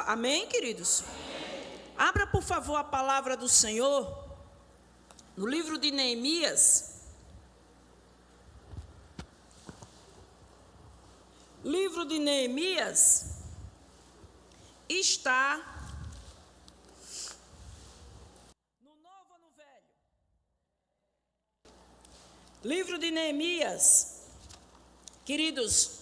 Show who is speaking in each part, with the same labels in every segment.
Speaker 1: Amém, queridos? Abra, por favor, a palavra do Senhor no livro de Neemias. Livro de Neemias está no Novo ou no Velho? Livro de Neemias, queridos,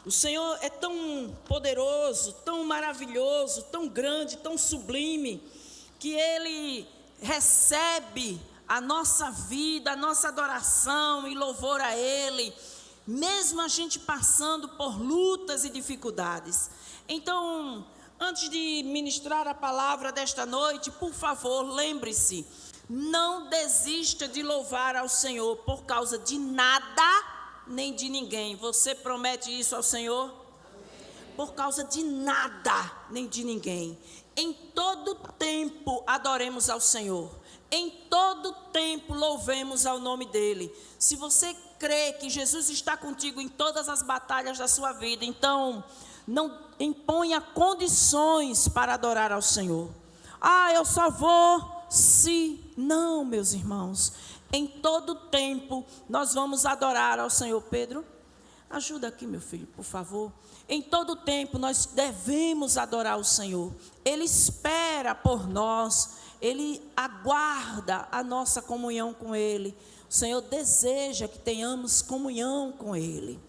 Speaker 1: o Senhor é tão poderoso, tão maravilhoso, tão grande, tão sublime, que Ele recebe a nossa vida, a nossa adoração e louvor a Ele, mesmo a gente passando por lutas e dificuldades. Então, antes de ministrar a palavra desta noite, por favor, lembre-se, não desista de louvar ao Senhor por causa de nada, nem de ninguém. Você promete isso ao Senhor? Por causa de nada, nem de ninguém. Em todo tempo adoremos ao Senhor. Em todo tempo louvemos ao nome dEle. Se você crê que Jesus está contigo em todas as batalhas da sua vida, então não imponha condições para adorar ao Senhor. Eu só vou se... Não, meus irmãos. Em todo tempo nós vamos adorar ao Senhor. Pedro, ajuda aqui, meu filho, por favor. Em todo tempo nós devemos adorar o Senhor. Ele espera por nós. Ele aguarda a nossa comunhão com Ele. O Senhor deseja que tenhamos comunhão com Ele.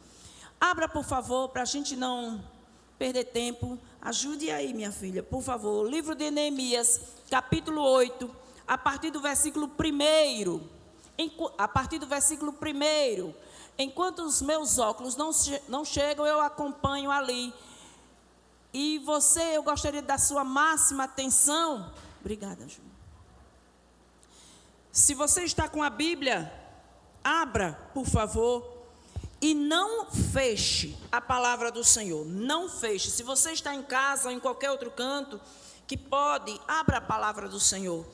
Speaker 1: Abra, por favor, para a gente não perder tempo. Ajude aí, minha filha, por favor. O livro de Neemias, capítulo 8, a partir do versículo 1. A partir do versículo 1. Enquanto os meus óculos não chegam, eu acompanho ali. E eu gostaria da sua máxima atenção. Obrigada, Júlia. Se você está com a Bíblia, abra, por favor, e não feche a palavra do Senhor. Não feche. Se você está em casa ou em qualquer outro canto, que pode, abra a palavra do Senhor.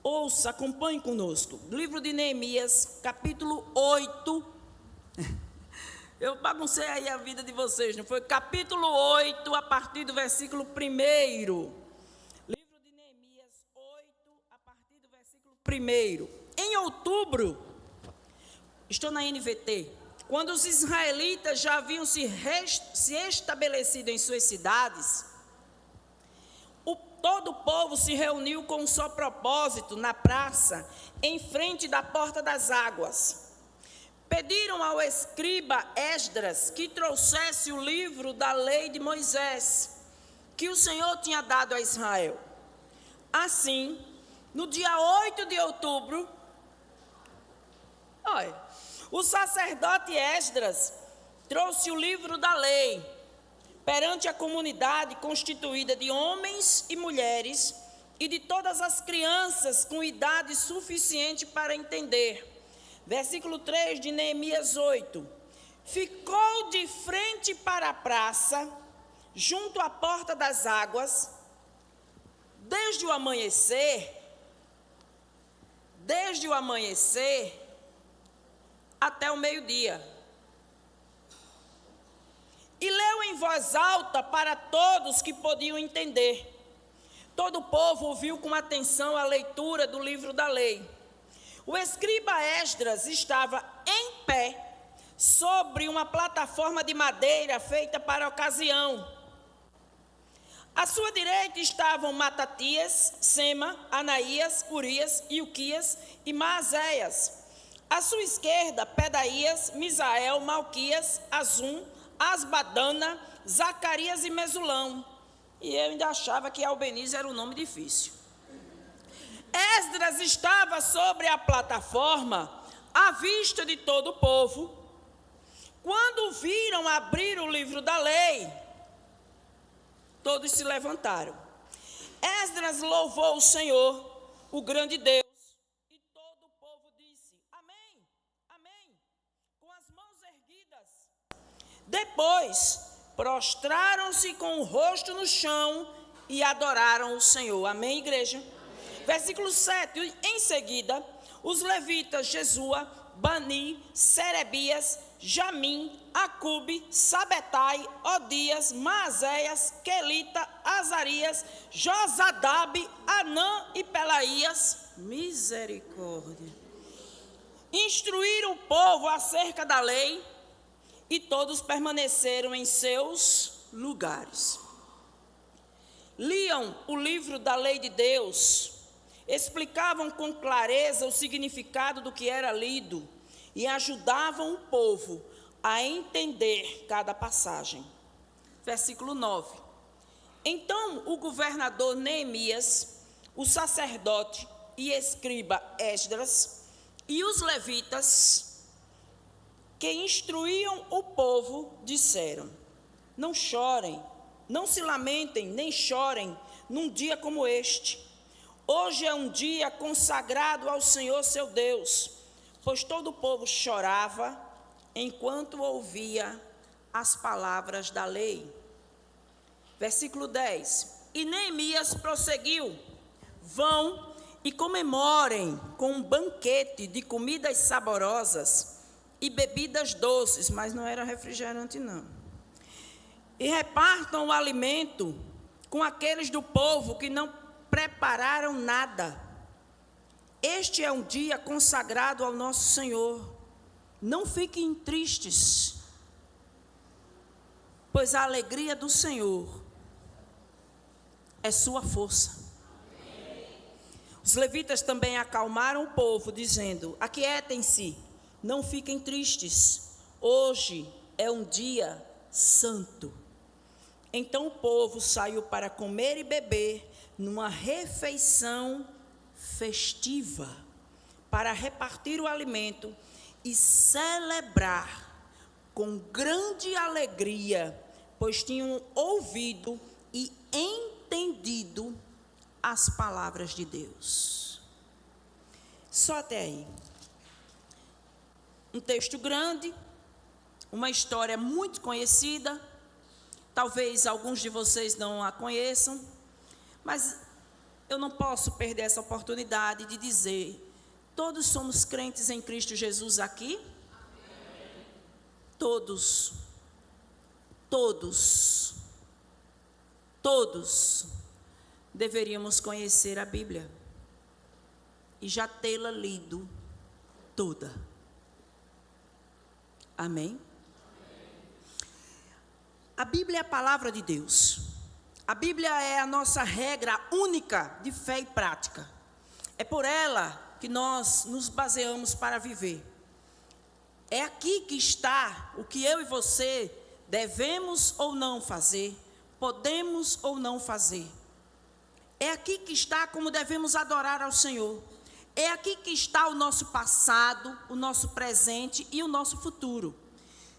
Speaker 1: Ouça, acompanhe conosco. Livro de Neemias, capítulo 8. Eu baguncei aí a vida de vocês, não foi? Capítulo 8, a partir do versículo 1. Livro de Neemias 8, a partir do versículo 1. Em outubro, estou na NVT, quando os israelitas já haviam se estabelecido em suas cidades, todo o povo se reuniu com um só propósito na praça, em frente da porta das águas. Pediram ao escriba Esdras que trouxesse o livro da lei de Moisés, que o Senhor tinha dado a Israel. Assim, no dia 8 de outubro, o sacerdote Esdras trouxe o livro da lei perante a comunidade constituída de homens e mulheres e de todas as crianças com idade suficiente para entender. Versículo 3 de Neemias 8. Ficou de frente para a praça, junto à porta das águas, desde o amanhecer até o meio-dia. E leu em voz alta para todos que podiam entender. Todo o povo ouviu com atenção a leitura do livro da lei. O escriba Esdras estava em pé sobre uma plataforma de madeira feita para a ocasião. À sua direita estavam Matatias, Sema, Anaías, Urias, Ilquias e Maazéias. À sua esquerda, Pedaías, Misael, Malquias, Azum, Asbadana, Zacarias e Mesulão. E eu ainda achava que Albeniz era um nome difícil. Esdras estava sobre a plataforma, à vista de todo o povo. Quando viram abrir o livro da lei, todos se levantaram. Esdras louvou o Senhor, o grande Deus, e todo o povo disse: amém, amém, com as mãos erguidas. Depois, prostraram-se com o rosto no chão e adoraram o Senhor. Amém, igreja? Amém. Versículo 7. Em seguida, os levitas Jesua, Bani, Serebias, Jamim, Acube, Sabetai, Odias, Maazéias, Quelita, Azarias, Josadabe, Anã e Pelaías. Misericórdia. Instruíram o povo acerca da lei e todos permaneceram em seus lugares. Liam o livro da lei de Deus, explicavam com clareza o significado do que era lido e ajudavam o povo a entender cada passagem. Versículo 9. Então o governador Neemias, o sacerdote e escriba Esdras e os levitas que instruíam o povo disseram: não chorem, não se lamentem, nem chorem num dia como este. Hoje é um dia consagrado ao Senhor seu Deus, pois todo o povo chorava enquanto ouvia as palavras da lei. Versículo 10. E Neemias prosseguiu: vão e comemorem com um banquete de comidas saborosas e bebidas doces, mas não era refrigerante não. E repartam o alimento com aqueles do povo que não prepararam nada. Este é um dia consagrado ao nosso Senhor. Não fiquem tristes, pois a alegria do Senhor é sua força. Os levitas também acalmaram o povo, dizendo: aquietem-se, não fiquem tristes. Hoje é um dia santo. Então o povo saiu para comer e beber numa refeição festiva, para repartir o alimento e celebrar com grande alegria, pois tinham ouvido e entendido as palavras de Deus. Só até aí. Um texto grande, uma história muito conhecida, talvez alguns de vocês não a conheçam, mas eu não posso perder essa oportunidade de dizer: todos somos crentes em Cristo Jesus aqui? Amém. Todos deveríamos conhecer a Bíblia e já tê-la lido toda. Amém? A Bíblia é a palavra de Deus. A Bíblia é a nossa regra única de fé e prática. É por ela que nós nos baseamos para viver. É aqui que está o que eu e você devemos ou não fazer, podemos ou não fazer. É aqui que está como devemos adorar ao Senhor. É aqui que está o nosso passado, o nosso presente e o nosso futuro.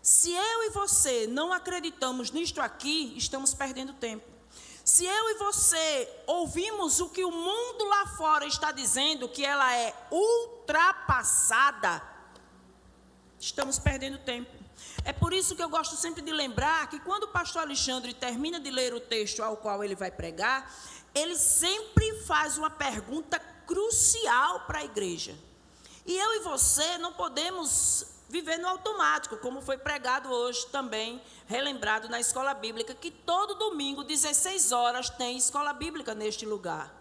Speaker 1: Se eu e você não acreditamos nisto aqui, estamos perdendo tempo. Se eu e você ouvimos o que o mundo lá fora está dizendo, que ela é ultrapassada, estamos perdendo tempo. É por isso que eu gosto sempre de lembrar que quando o pastor Alexandre termina de ler o texto ao qual ele vai pregar, ele sempre faz uma pergunta crucial para a igreja. E eu e você não podemos viver no automático, como foi pregado hoje também, relembrado na escola bíblica, que todo domingo, 16 horas, tem escola bíblica neste lugar.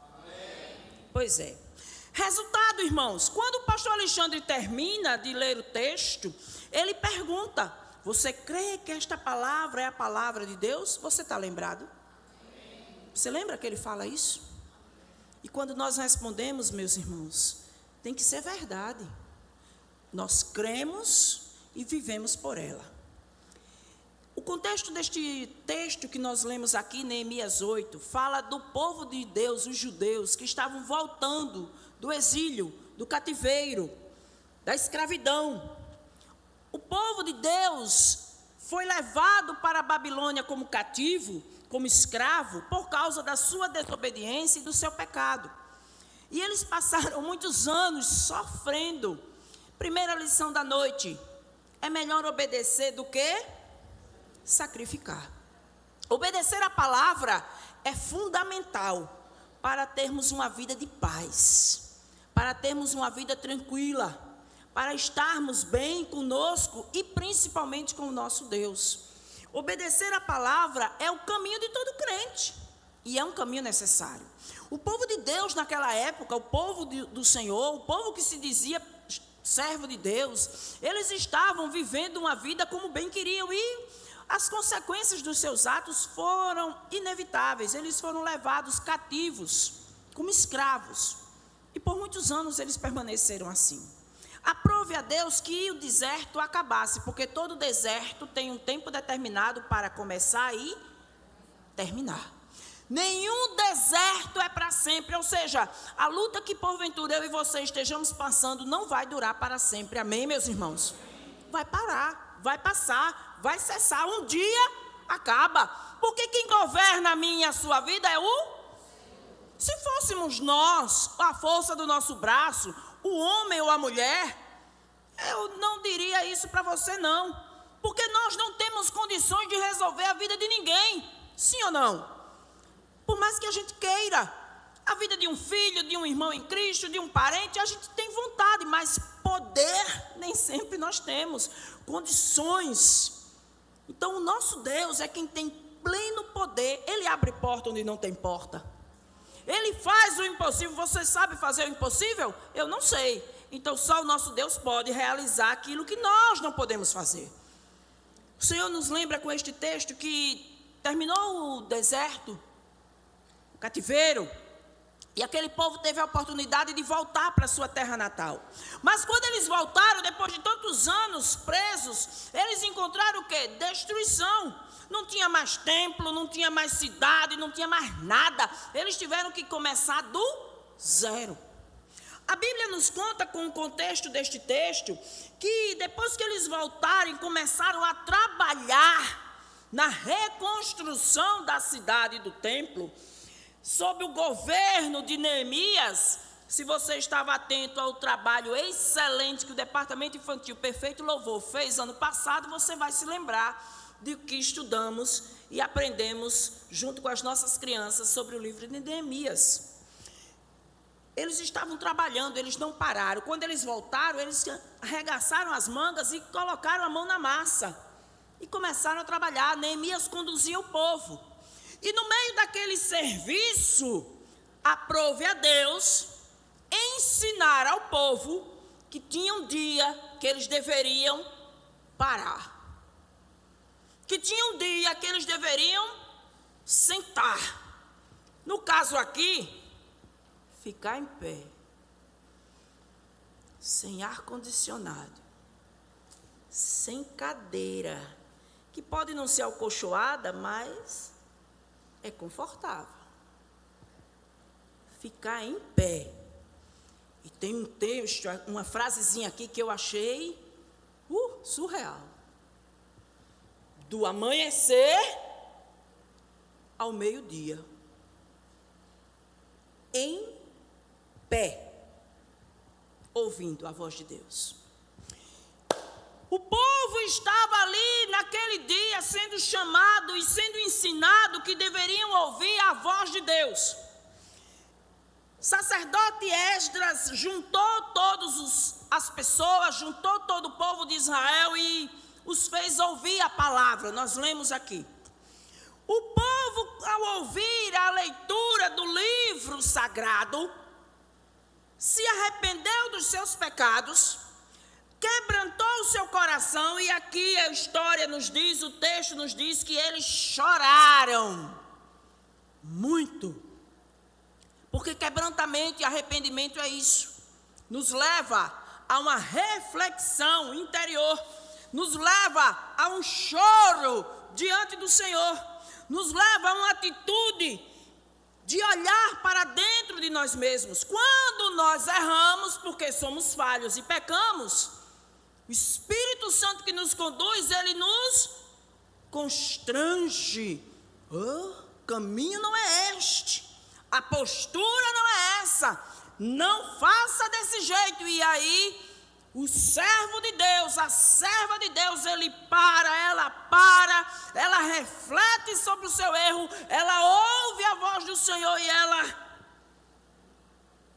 Speaker 1: Amém. Pois é. Resultado, irmãos, quando o pastor Alexandre termina de ler o texto, ele pergunta: você crê que esta palavra é a palavra de Deus? Você está lembrado? Amém. Você lembra que ele fala isso? E quando nós respondemos, meus irmãos, tem que ser verdade. Nós cremos e vivemos por ela. O contexto deste texto que nós lemos aqui, Neemias 8, fala do povo de Deus, os judeus, que estavam voltando do exílio, do cativeiro, da escravidão. O povo de Deus foi levado para a Babilônia como cativo, como escravo, por causa da sua desobediência e do seu pecado. E eles passaram muitos anos sofrendo. Primeira lição da noite: é melhor obedecer do que sacrificar. Obedecer a palavra é fundamental para termos uma vida de paz, para termos uma vida tranquila, para estarmos bem conosco e principalmente com o nosso Deus. Obedecer a palavra é o caminho de todo crente e é um caminho necessário. O povo de Deus naquela época, o povo do Senhor, o povo que se dizia servo de Deus, eles estavam vivendo uma vida como bem queriam e as consequências dos seus atos foram inevitáveis. Eles foram levados cativos, como escravos, e por muitos anos eles permaneceram assim. Aprove a Deus que o deserto acabasse, porque todo deserto tem um tempo determinado para começar e terminar. Nenhum deserto é para sempre, ou seja, a luta que porventura eu e você estejamos passando não vai durar para sempre, amém, meus irmãos? Vai parar, vai passar, vai cessar, um dia acaba, porque quem governa a minha e a sua vida é o... Se fôssemos nós, a força do nosso braço, o homem ou a mulher, eu não diria isso para você não, porque nós não temos condições de resolver a vida de ninguém, sim ou não? Por mais que a gente queira, a vida de um filho, de um irmão em Cristo, de um parente, a gente tem vontade, mas poder nem sempre nós temos, condições. Então o nosso Deus é quem tem pleno poder, Ele abre porta onde não tem porta. Ele faz o impossível. Você sabe fazer o impossível? Eu não sei. Então só o nosso Deus pode realizar aquilo que nós não podemos fazer. O Senhor nos lembra com este texto que terminou o deserto, o cativeiro, e aquele povo teve a oportunidade de voltar para a sua terra natal. Mas quando eles voltaram, depois de tantos anos presos, eles encontraram o quê? Destruição. Não tinha mais templo, não tinha mais cidade, não tinha mais nada. Eles tiveram que começar do zero. A Bíblia nos conta, com o contexto deste texto, que depois que eles voltaram e começaram a trabalhar na reconstrução da cidade e do templo, sob o governo de Neemias, se você estava atento ao trabalho excelente que o Departamento Infantil Perfeito Louvor fez ano passado, você vai se lembrar de que estudamos e aprendemos junto com as nossas crianças sobre o livro de Neemias. Eles estavam trabalhando, eles não pararam. Quando eles voltaram, eles arregaçaram as mangas e colocaram a mão na massa e começaram a trabalhar. Neemias conduzia o povo. E no meio daquele serviço, aprove a Deus ensinar ao povo que tinha um dia que eles deveriam parar. Que tinha um dia que eles deveriam sentar. No caso aqui, ficar em pé. Sem ar-condicionado. Sem cadeira. Que pode não ser acolchoada, mas é confortável. Ficar em pé. E tem um texto, uma frasezinha aqui que eu achei surreal. Do amanhecer ao meio-dia. Em pé. Ouvindo a voz de Deus. O povo estava ali naquele dia sendo chamado e sendo ensinado que deveriam ouvir a voz de Deus. Sacerdote Esdras juntou as pessoas, juntou todo o povo de Israel e os fez ouvir a palavra. Nós lemos aqui. O povo, ao ouvir a leitura do livro sagrado, se arrependeu dos seus pecados, quebrantou o seu coração, e aqui a história nos diz, o texto nos diz que eles choraram muito. Porque quebrantamento e arrependimento é isso. Nos leva a uma reflexão interior, nos leva a um choro diante do Senhor, nos leva a uma atitude de olhar para dentro de nós mesmos. Quando nós erramos, porque somos falhos e pecamos, o Espírito Santo que nos conduz, ele nos constrange. O caminho não é este, a postura não é essa, não faça desse jeito. E aí o servo de Deus, a serva de Deus, ela reflete sobre o seu erro, ela ouve a voz do Senhor e ela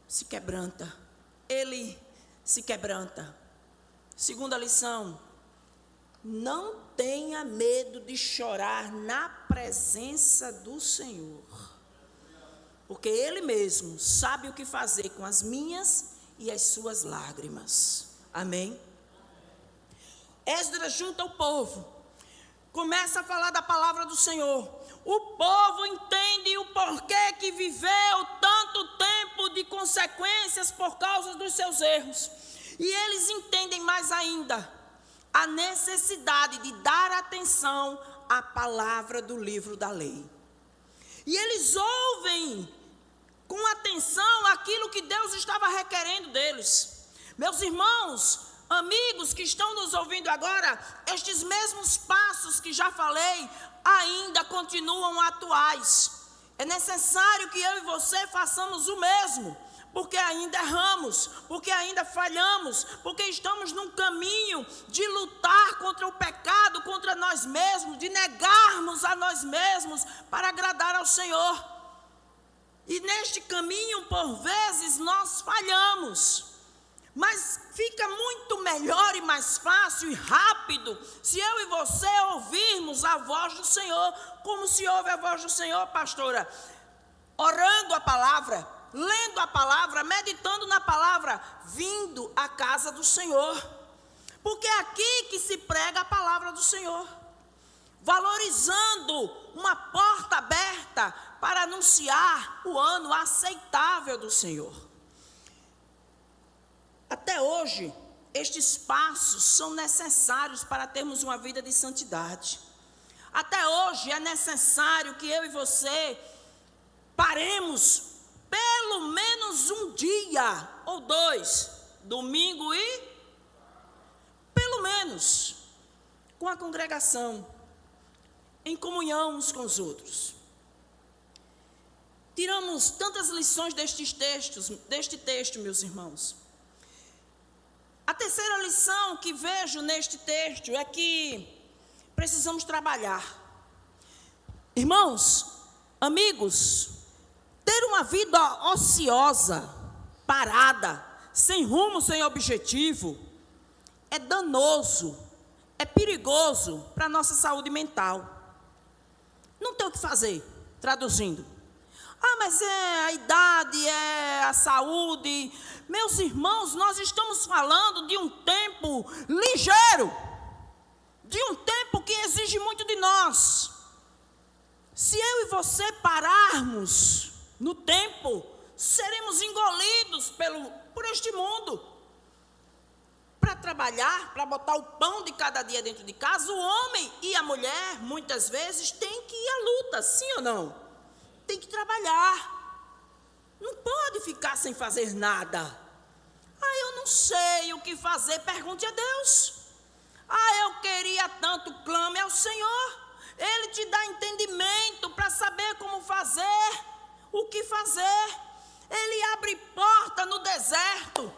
Speaker 1: se quebranta. Ele se quebranta. Segunda lição: não tenha medo de chorar na presença do Senhor, porque Ele mesmo sabe o que fazer com as minhas e as suas lágrimas. Amém? Esdras junta o povo, começa a falar da palavra do Senhor. O povo entende o porquê que viveu tanto tempo de consequências por causa dos seus erros. E eles entendem mais ainda a necessidade de dar atenção à palavra do livro da lei. E eles ouvem com atenção aquilo que Deus estava requerendo deles. Meus irmãos, amigos que estão nos ouvindo agora, estes mesmos passos que já falei ainda continuam atuais. É necessário que eu e você façamos o mesmo, porque ainda erramos, porque ainda falhamos, porque estamos num caminho de lutar contra o pecado, contra nós mesmos, de negarmos a nós mesmos para agradar ao Senhor. E neste caminho, por vezes, nós falhamos. Mas fica muito melhor e mais fácil e rápido se eu e você ouvirmos a voz do Senhor. Como se ouve a voz do Senhor, pastora? Orando a palavra, lendo a palavra, meditando na palavra, vindo à casa do Senhor. Porque é aqui que se prega a palavra do Senhor. Valorizando uma porta aberta para anunciar o ano aceitável do Senhor. Até hoje, estes passos são necessários para termos uma vida de santidade. Até hoje é necessário que eu e você paremos pelo menos um dia ou dois, domingo e pelo menos com a congregação, em comunhão uns com os outros. Tiramos tantas lições deste texto, meus irmãos. A terceira lição que vejo neste texto é que precisamos trabalhar. Irmãos, amigos, ter uma vida ociosa, parada, sem rumo, sem objetivo, é danoso, é perigoso para a nossa saúde mental. Não tem o que fazer, traduzindo. Mas é a idade, é a saúde. Meus irmãos, nós estamos falando de um tempo ligeiro, de um tempo que exige muito de nós. Se eu e você pararmos no tempo, seremos engolidos por este mundo. Para trabalhar, para botar o pão de cada dia dentro de casa, o homem e a mulher, muitas vezes, têm que ir à luta, sim ou não? Tem que trabalhar. Não pode ficar sem fazer nada. Eu não sei o que fazer, pergunte a Deus. Eu queria tanto, clame ao Senhor. Ele te dá entendimento para saber como fazer, o que fazer. Ele abre porta no deserto.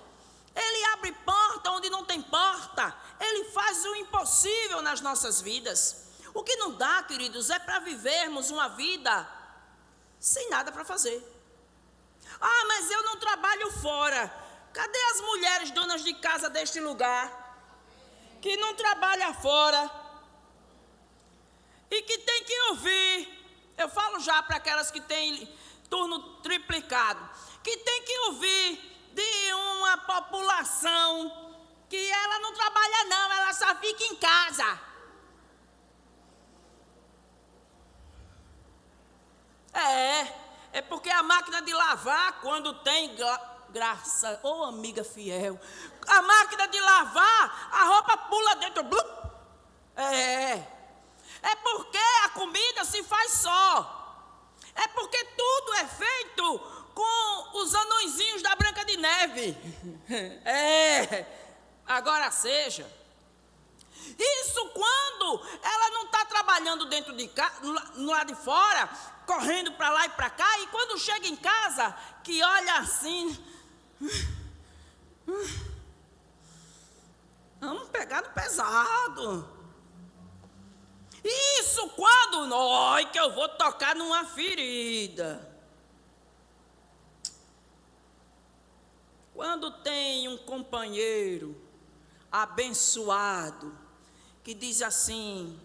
Speaker 1: Ele abre porta onde não tem porta. Ele faz o impossível nas nossas vidas. O que não dá, queridos, é para vivermos uma vida sem nada para fazer. Mas eu não trabalho fora. Cadê as mulheres donas de casa deste lugar? Que não trabalham fora. E que tem que ouvir. Eu falo já para aquelas que têm turno triplicado. Que tem que ouvir de uma população que ela não trabalha não, ela só fica em casa. É porque a máquina de lavar, quando tem graça, amiga fiel, a máquina de lavar, a roupa pula dentro, blup. É porque a comida se faz só. É porque tudo é feito com os anõezinhos da Branca de Neve. Agora seja. Isso quando ela não está trabalhando dentro de casa, lá de fora, correndo para lá e para cá, e quando chega em casa, que olha assim, vamos pegar no pesado. Isso quando, que eu vou tocar numa ferida. Quando tem um companheiro abençoado, que diz assim: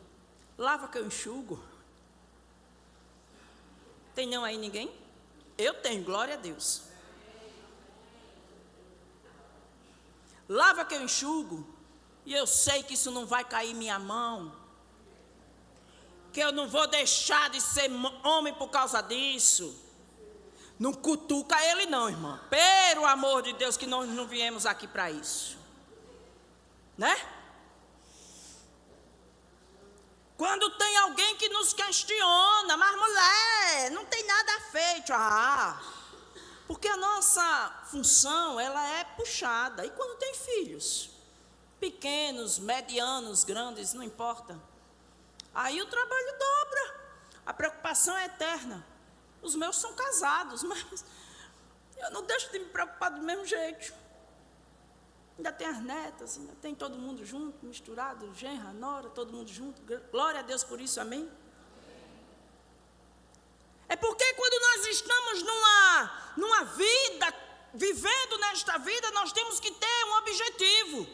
Speaker 1: lava que eu enxugo. Tem não aí ninguém? Eu tenho, glória a Deus. Lava que eu enxugo, e eu sei que isso não vai cair em minha mão, que eu não vou deixar de ser homem por causa disso. Não cutuca ele não, irmã. Pelo amor de Deus, que nós não viemos aqui para isso. Né? Quando tem alguém que nos questiona: mas mulher, não tem nada feito. Porque a nossa função, ela é puxada. E quando tem filhos, pequenos, medianos, grandes, não importa, aí o trabalho dobra, a preocupação é eterna. Os meus são casados, mas eu não deixo de me preocupar do mesmo jeito. Ainda tem as netas, ainda tem todo mundo junto, misturado, genra, nora, todo mundo junto. Glória a Deus por isso, amém? É porque quando nós estamos numa vida, vivendo nesta vida, nós temos que ter um objetivo.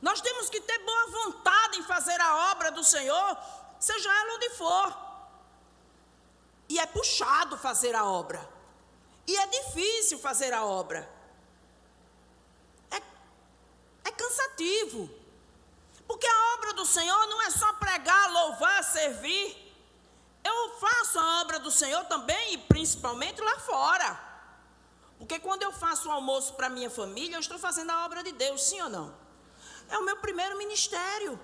Speaker 1: Nós temos que ter boa vontade em fazer a obra do Senhor, seja ela onde for. E é puxado fazer a obra. E é difícil fazer a obra. É cansativo. Porque a obra do Senhor não é só pregar, louvar, servir. Eu faço a obra do Senhor também, e principalmente lá fora. Porque quando eu faço o almoço para a minha família, eu estou fazendo a obra de Deus, sim ou não? É o meu primeiro ministério.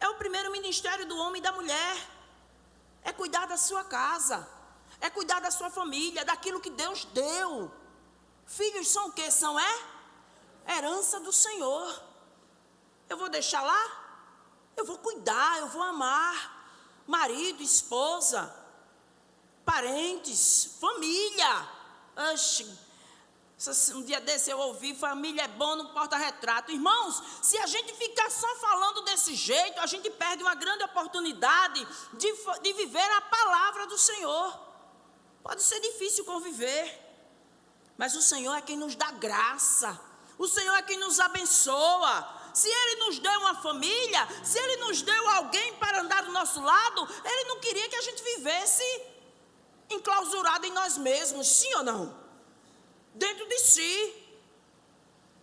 Speaker 1: É o primeiro ministério do homem e da mulher. É cuidar da sua casa. É cuidar da sua família, daquilo que Deus deu. Filhos são o quê? São herança do Senhor. Eu vou deixar lá? Eu vou cuidar, eu vou amar. Marido, esposa, parentes, família. Oxe, um dia desse eu ouvi: família é bom no porta-retrato. Irmãos, se a gente ficar só falando desse jeito, a gente perde uma grande oportunidade de viver a palavra do Senhor. Pode ser difícil conviver, mas o Senhor é quem nos dá graça. O Senhor é quem nos abençoa. Se Ele nos deu uma família, se Ele nos deu alguém para andar do nosso lado, Ele não queria que a gente vivesse enclausurado em nós mesmos, sim ou não? Dentro de si.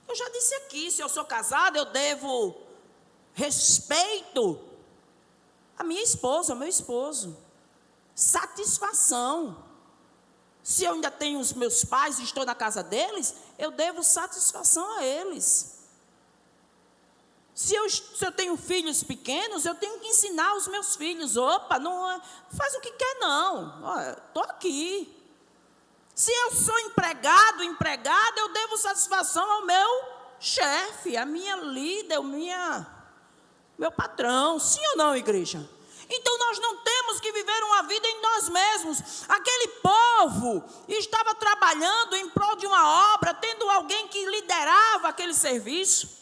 Speaker 1: Eu já disse aqui, se eu sou casada, eu devo respeito à minha esposa, ao meu esposo. Satisfação. Se eu ainda tenho os meus pais e estou na casa deles, eu devo satisfação a eles. Se eu tenho filhos pequenos, eu tenho que ensinar os meus filhos: opa, não faz o que quer não, estou aqui. Se eu sou empregada, eu devo satisfação ao meu chefe, a minha líder, meu patrão, sim ou não, igreja? Então nós não temos que viver uma vida em nós mesmos. Aquele povo estava trabalhando em prol de uma obra, tendo alguém que liderava aquele serviço.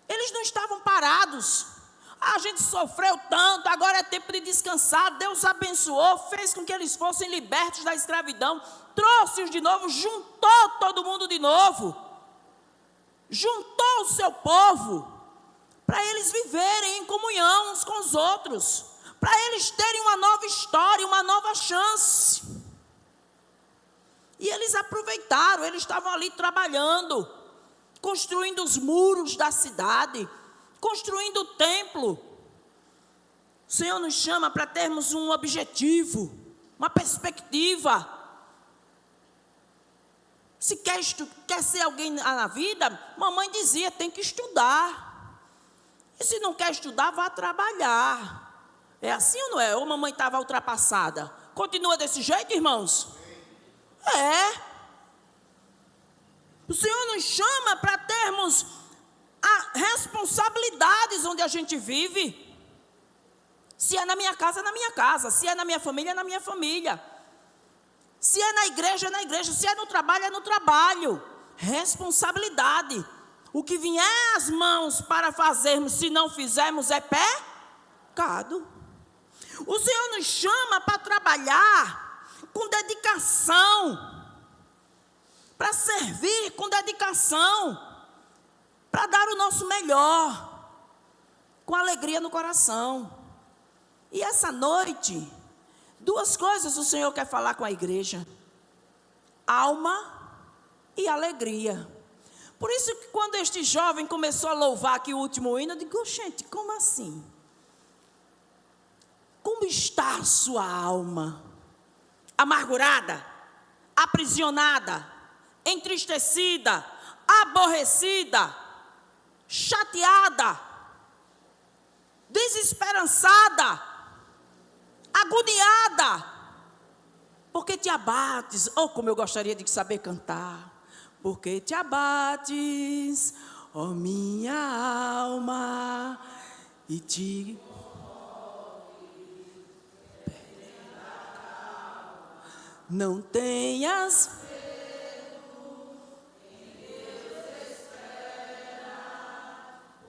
Speaker 1: Eles não estavam parados. A gente sofreu tanto, agora é tempo de descansar. Deus abençoou, fez com que eles fossem libertos da escravidão, trouxe-os de novo, juntou todo mundo de novo, juntou o seu povo, para eles viverem em comunhão uns com os outros, para eles terem uma nova história, uma nova chance. E eles aproveitaram, eles estavam ali trabalhando, construindo os muros da cidade, construindo o templo. O Senhor nos chama para termos um objetivo, uma perspectiva. Se quer ser alguém na vida, mamãe dizia: tem que estudar. E se não quer estudar, vá trabalhar. É assim ou não é? Ou mamãe estava ultrapassada? Continua desse jeito, irmãos? É. O Senhor nos chama para termos responsabilidades onde a gente vive. Se é na minha casa, é na minha casa. Se é na minha família, é na minha família. Se é na igreja, é na igreja. Se é no trabalho, é no trabalho. Responsabilidade. O que vier às mãos para fazermos, se não fizermos, é pecado. O Senhor nos chama para trabalhar com dedicação, para servir com dedicação, para dar o nosso melhor, com alegria no coração. E essa noite, 2 coisas o Senhor quer falar com a igreja: alma e alegria. Por isso que quando este jovem começou a louvar aqui o último hino, eu digo: gente, como assim? Como está a sua alma? Amargurada, aprisionada, entristecida, aborrecida, chateada, desesperançada, agoniada, porque te abates. Oh, como eu gostaria de saber cantar. Porque te abates, ó minha alma, e te... Não tenhas medo, em Deus espera,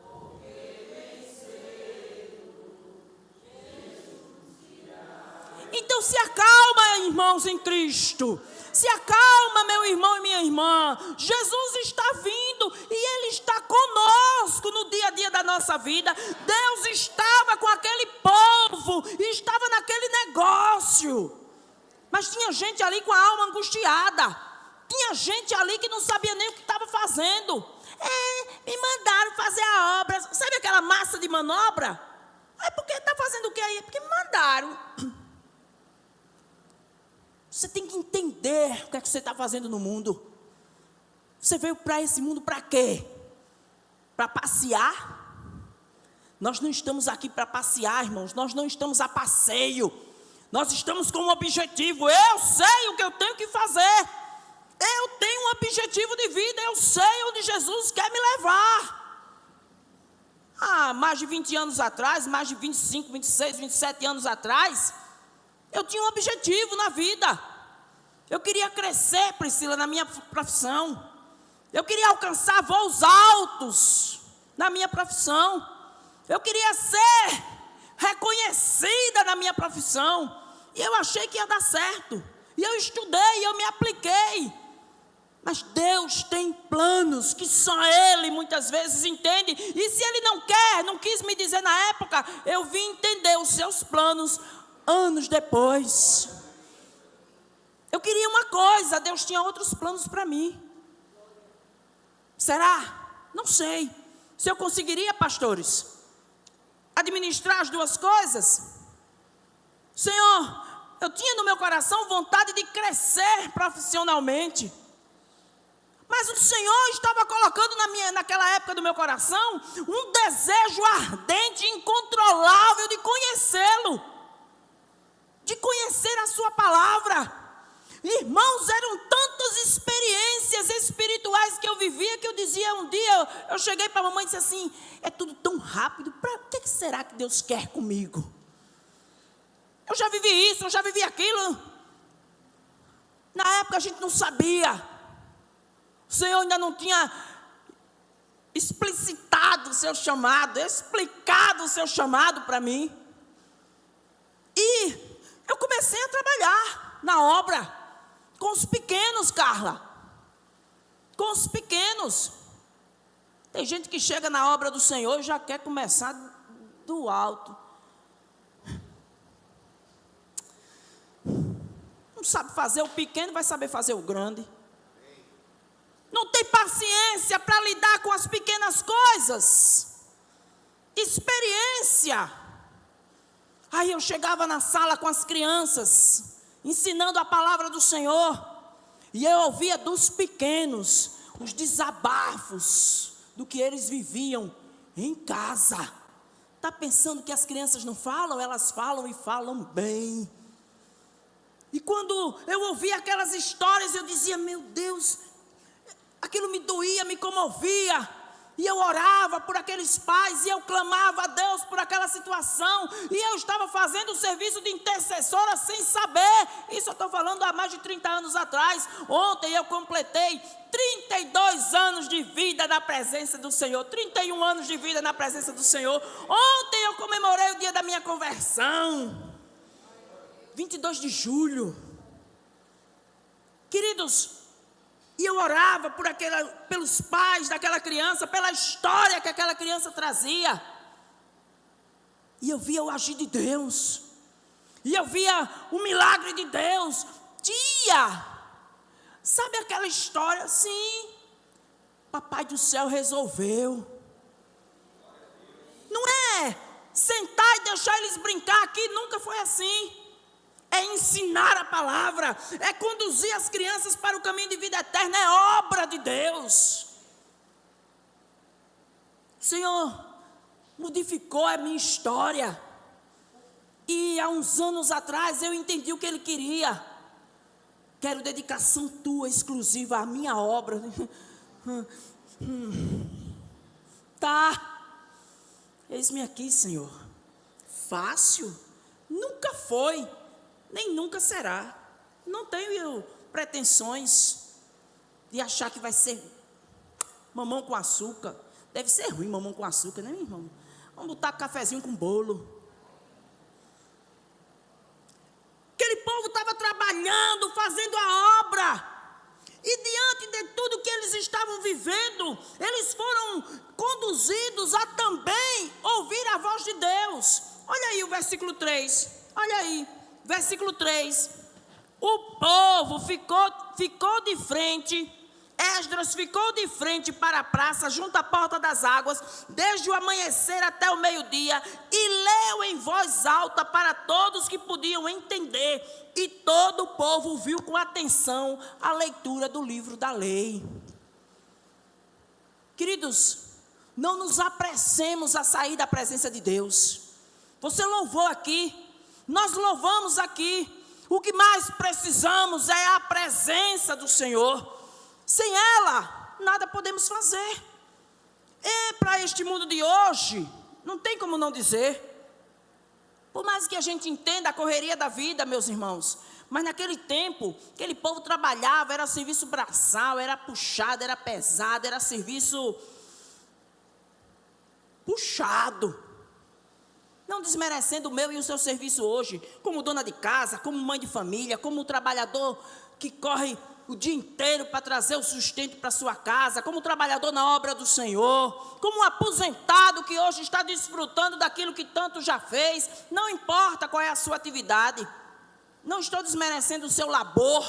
Speaker 1: porque venceremos, Jesus irá. Então se acalma, irmãos em Cristo. Se acalma, meu irmão e minha irmã. Jesus está vindo e Ele está conosco no dia a dia da nossa vida. Deus estava com aquele povo e estava naquele negócio. Mas tinha gente ali com a alma angustiada. Tinha gente ali que não sabia nem o que estava fazendo. Me mandaram fazer a obra. Sabe aquela massa de manobra? Porque está fazendo o que aí? Porque me mandaram. Você tem que entender o que é que você está fazendo no mundo. Você veio para esse mundo para quê? Para passear? Nós não estamos aqui para passear, irmãos. Nós não estamos a passeio. Nós estamos com um objetivo. Eu sei o que eu tenho que fazer. Eu tenho um objetivo de vida. Eu sei onde Jesus quer me levar. Mais de 20 anos atrás, mais de 25, 26, 27 anos atrás, eu tinha um objetivo na vida. Eu queria crescer, Priscila, na minha profissão. Eu queria alcançar voos altos na minha profissão. Eu queria ser reconhecida na minha profissão. E eu achei que ia dar certo. E eu estudei, eu me apliquei. Mas Deus tem planos que só Ele muitas vezes entende. E se Ele não quis me dizer na época, eu vim entender os seus planos anos depois. Eu queria uma coisa, Deus tinha outros planos para mim. Será? Não sei. Se eu conseguiria, pastores, administrar as 2 coisas. Senhor, eu tinha no meu coração vontade de crescer profissionalmente. Mas o Senhor estava colocando naquela época do meu coração um desejo ardente, incontrolável de conhecê-lo. De conhecer a sua palavra. Irmãos, eram tantas experiências espirituais que eu vivia, que eu dizia um dia, eu cheguei para a mamãe e disse assim: é tudo tão rápido, o que será que Deus quer comigo? Eu já vivi isso, eu já vivi aquilo. Na época a gente não sabia. O Senhor ainda não tinha explicitado o seu chamado, explicado o seu chamado para mim. E eu comecei a trabalhar na obra, com os pequenos, Carla. Com os pequenos. Tem gente que chega na obra do Senhor e já quer começar do alto. Não sabe fazer o pequeno, vai saber fazer o grande. Não tem paciência para lidar com as pequenas coisas. Experiência. Aí eu chegava na sala com as crianças, ensinando a palavra do Senhor, e eu ouvia dos pequenos os desabafos do que eles viviam em casa. Está pensando que as crianças não falam? Elas falam e falam bem. E quando eu ouvia aquelas histórias, eu dizia: meu Deus, aquilo me doía, me comovia. E eu orava por aqueles pais, e eu clamava a Deus por aquela situação, e eu estava fazendo o serviço de intercessora sem saber. Isso eu estou falando há mais de 30 anos atrás. Ontem eu completei 32 anos de vida na presença do Senhor, 31 anos de vida na presença do Senhor. Ontem eu comemorei o dia da minha conversão, 22 de julho. Queridos, E eu orava pelos pais daquela criança, pela história que aquela criança trazia. E eu via o agir de Deus. E eu via o milagre de Deus. Sabe aquela história? Sim, Papai do céu resolveu. Não é sentar e deixar eles brincar aqui, nunca foi assim. É ensinar a palavra, é conduzir as crianças para o caminho de vida eterna, é obra de Deus. O Senhor modificou a minha história. E há uns anos atrás eu entendi o que Ele queria. Quero dedicação tua exclusiva à minha obra. Tá. Eis-me aqui, Senhor. Fácil? Nunca foi, nem nunca será. Não tenho pretensões de achar que vai ser mamão com açúcar. Deve ser ruim mamão com açúcar, né, meu irmão? Vamos botar cafezinho com bolo. Aquele povo estava trabalhando, fazendo a obra. E diante de tudo que eles estavam vivendo, eles foram conduzidos a também ouvir a voz de Deus. Olha aí o versículo 3. Olha aí, versículo 3. O povo ficou de frente. Esdras ficou de frente para a praça, junto à porta das águas, desde o amanhecer até o meio-dia, e leu em voz alta para todos que podiam entender. E todo o povo viu com atenção a leitura do livro da lei. Queridos, não nos apressemos a sair da presença de Deus. Você louvou aqui, nós louvamos aqui. O que mais precisamos é a presença do Senhor. Sem ela, nada podemos fazer. E para este mundo de hoje, não tem como não dizer. Por mais que a gente entenda a correria da vida, meus irmãos, mas naquele tempo, aquele povo trabalhava, era serviço braçal, era puxado, era pesado, era serviço puxado. Não desmerecendo o meu e o seu serviço hoje, como dona de casa, como mãe de família, como trabalhador que corre o dia inteiro para trazer o sustento para sua casa, como trabalhador na obra do Senhor, como um aposentado que hoje está desfrutando daquilo que tanto já fez. Não importa qual é a sua atividade, não estou desmerecendo o seu labor,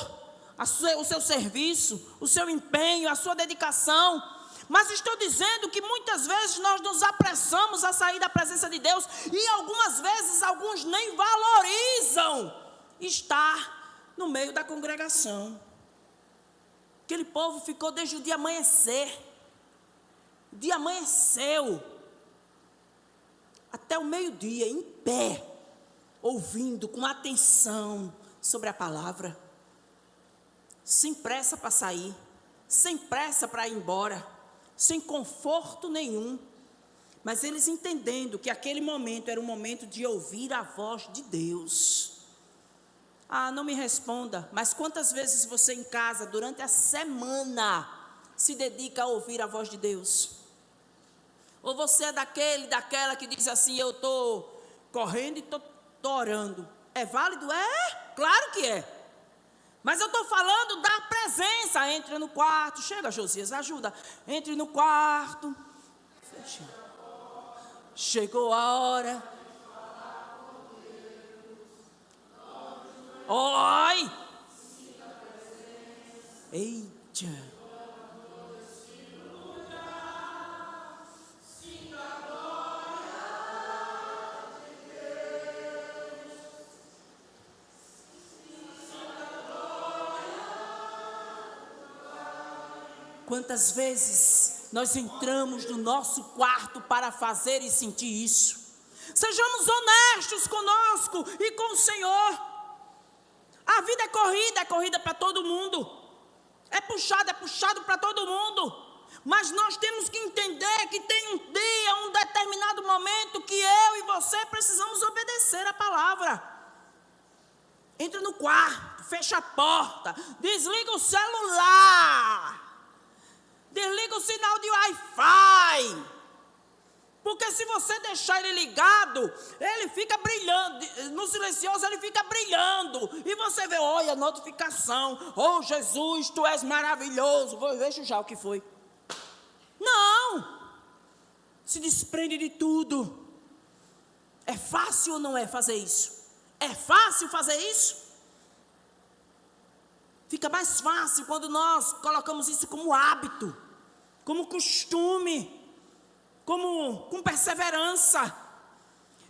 Speaker 1: o seu serviço, o seu empenho, a sua dedicação, mas estou dizendo que muitas vezes nós nos apressamos a sair da presença de Deus, e algumas vezes alguns nem valorizam estar no meio da congregação. Aquele povo ficou desde o dia amanhecer. O dia amanheceu até o meio-dia, em pé, ouvindo com atenção sobre a palavra, sem pressa para sair, sem pressa para ir embora, sem conforto nenhum, mas eles entendendo que aquele momento era um momento de ouvir a voz de Deus. Ah, não me responda, mas quantas vezes você em casa, durante a semana, se dedica a ouvir a voz de Deus? Ou você é daquela que diz assim: eu estou correndo e estou orando. É válido? É, claro que é. Mas eu estou falando da presença. Entra no quarto, chega Josias, ajuda. Entre no quarto. Chegou a hora. Oi! Eita! Quantas vezes nós entramos no nosso quarto para fazer e sentir isso? Sejamos honestos conosco e com o Senhor. A vida é corrida para todo mundo. É puxado para todo mundo. Mas nós temos que entender que tem um dia, um determinado momento que eu e você precisamos obedecer a palavra. Entra no quarto, fecha a porta, desliga o celular, desliga o sinal de Wi-Fi. Porque se você deixar ele ligado, ele fica brilhando. No silencioso ele fica brilhando. E você vê, olha a notificação. Oh Jesus, tu és maravilhoso. Veja já o que foi. Não. Se desprende de tudo. É fácil ou não é fazer isso? É fácil fazer isso? Fica mais fácil quando nós colocamos isso como hábito, como costume, com perseverança.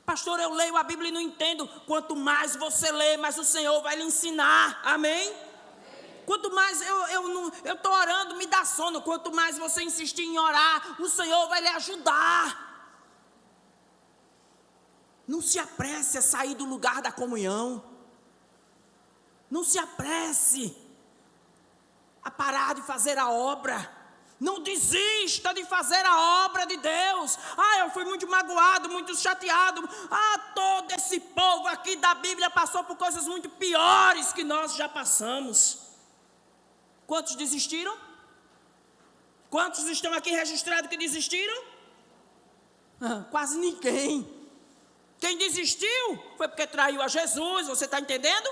Speaker 1: Pastor, eu leio a Bíblia e não entendo. Quanto mais você lê, mais o Senhor vai lhe ensinar. Amém? Quanto mais eu estou orando, me dá sono. Quanto mais você insistir em orar, o Senhor vai lhe ajudar. Não se apresse a sair do lugar da comunhão. Não se apresse a parar de fazer a obra. Não desista de fazer a obra de Deus. Eu fui muito magoado, muito chateado. Todo esse povo aqui da Bíblia passou por coisas muito piores que nós já passamos. Quantos desistiram? Quantos estão aqui registrados que desistiram? Quase ninguém. Quem desistiu foi porque traiu a Jesus, você está entendendo?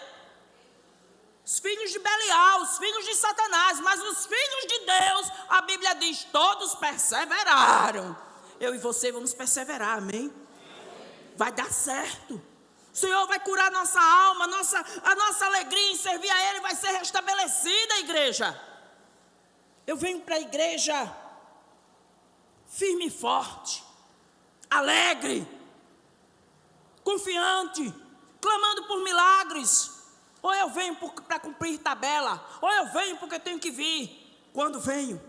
Speaker 1: Os filhos de Belial, os filhos de Satanás, mas os filhos de Deus, a Bíblia diz, todos perseveraram. Eu e você vamos perseverar, amém? Vai dar certo. O Senhor vai curar a nossa alma, a nossa alegria em servir a Ele vai ser restabelecida, igreja. Eu venho para a igreja firme e forte, alegre, confiante, clamando por milagres. Ou eu venho para cumprir tabela, ou eu venho porque tenho que vir. Quando venho,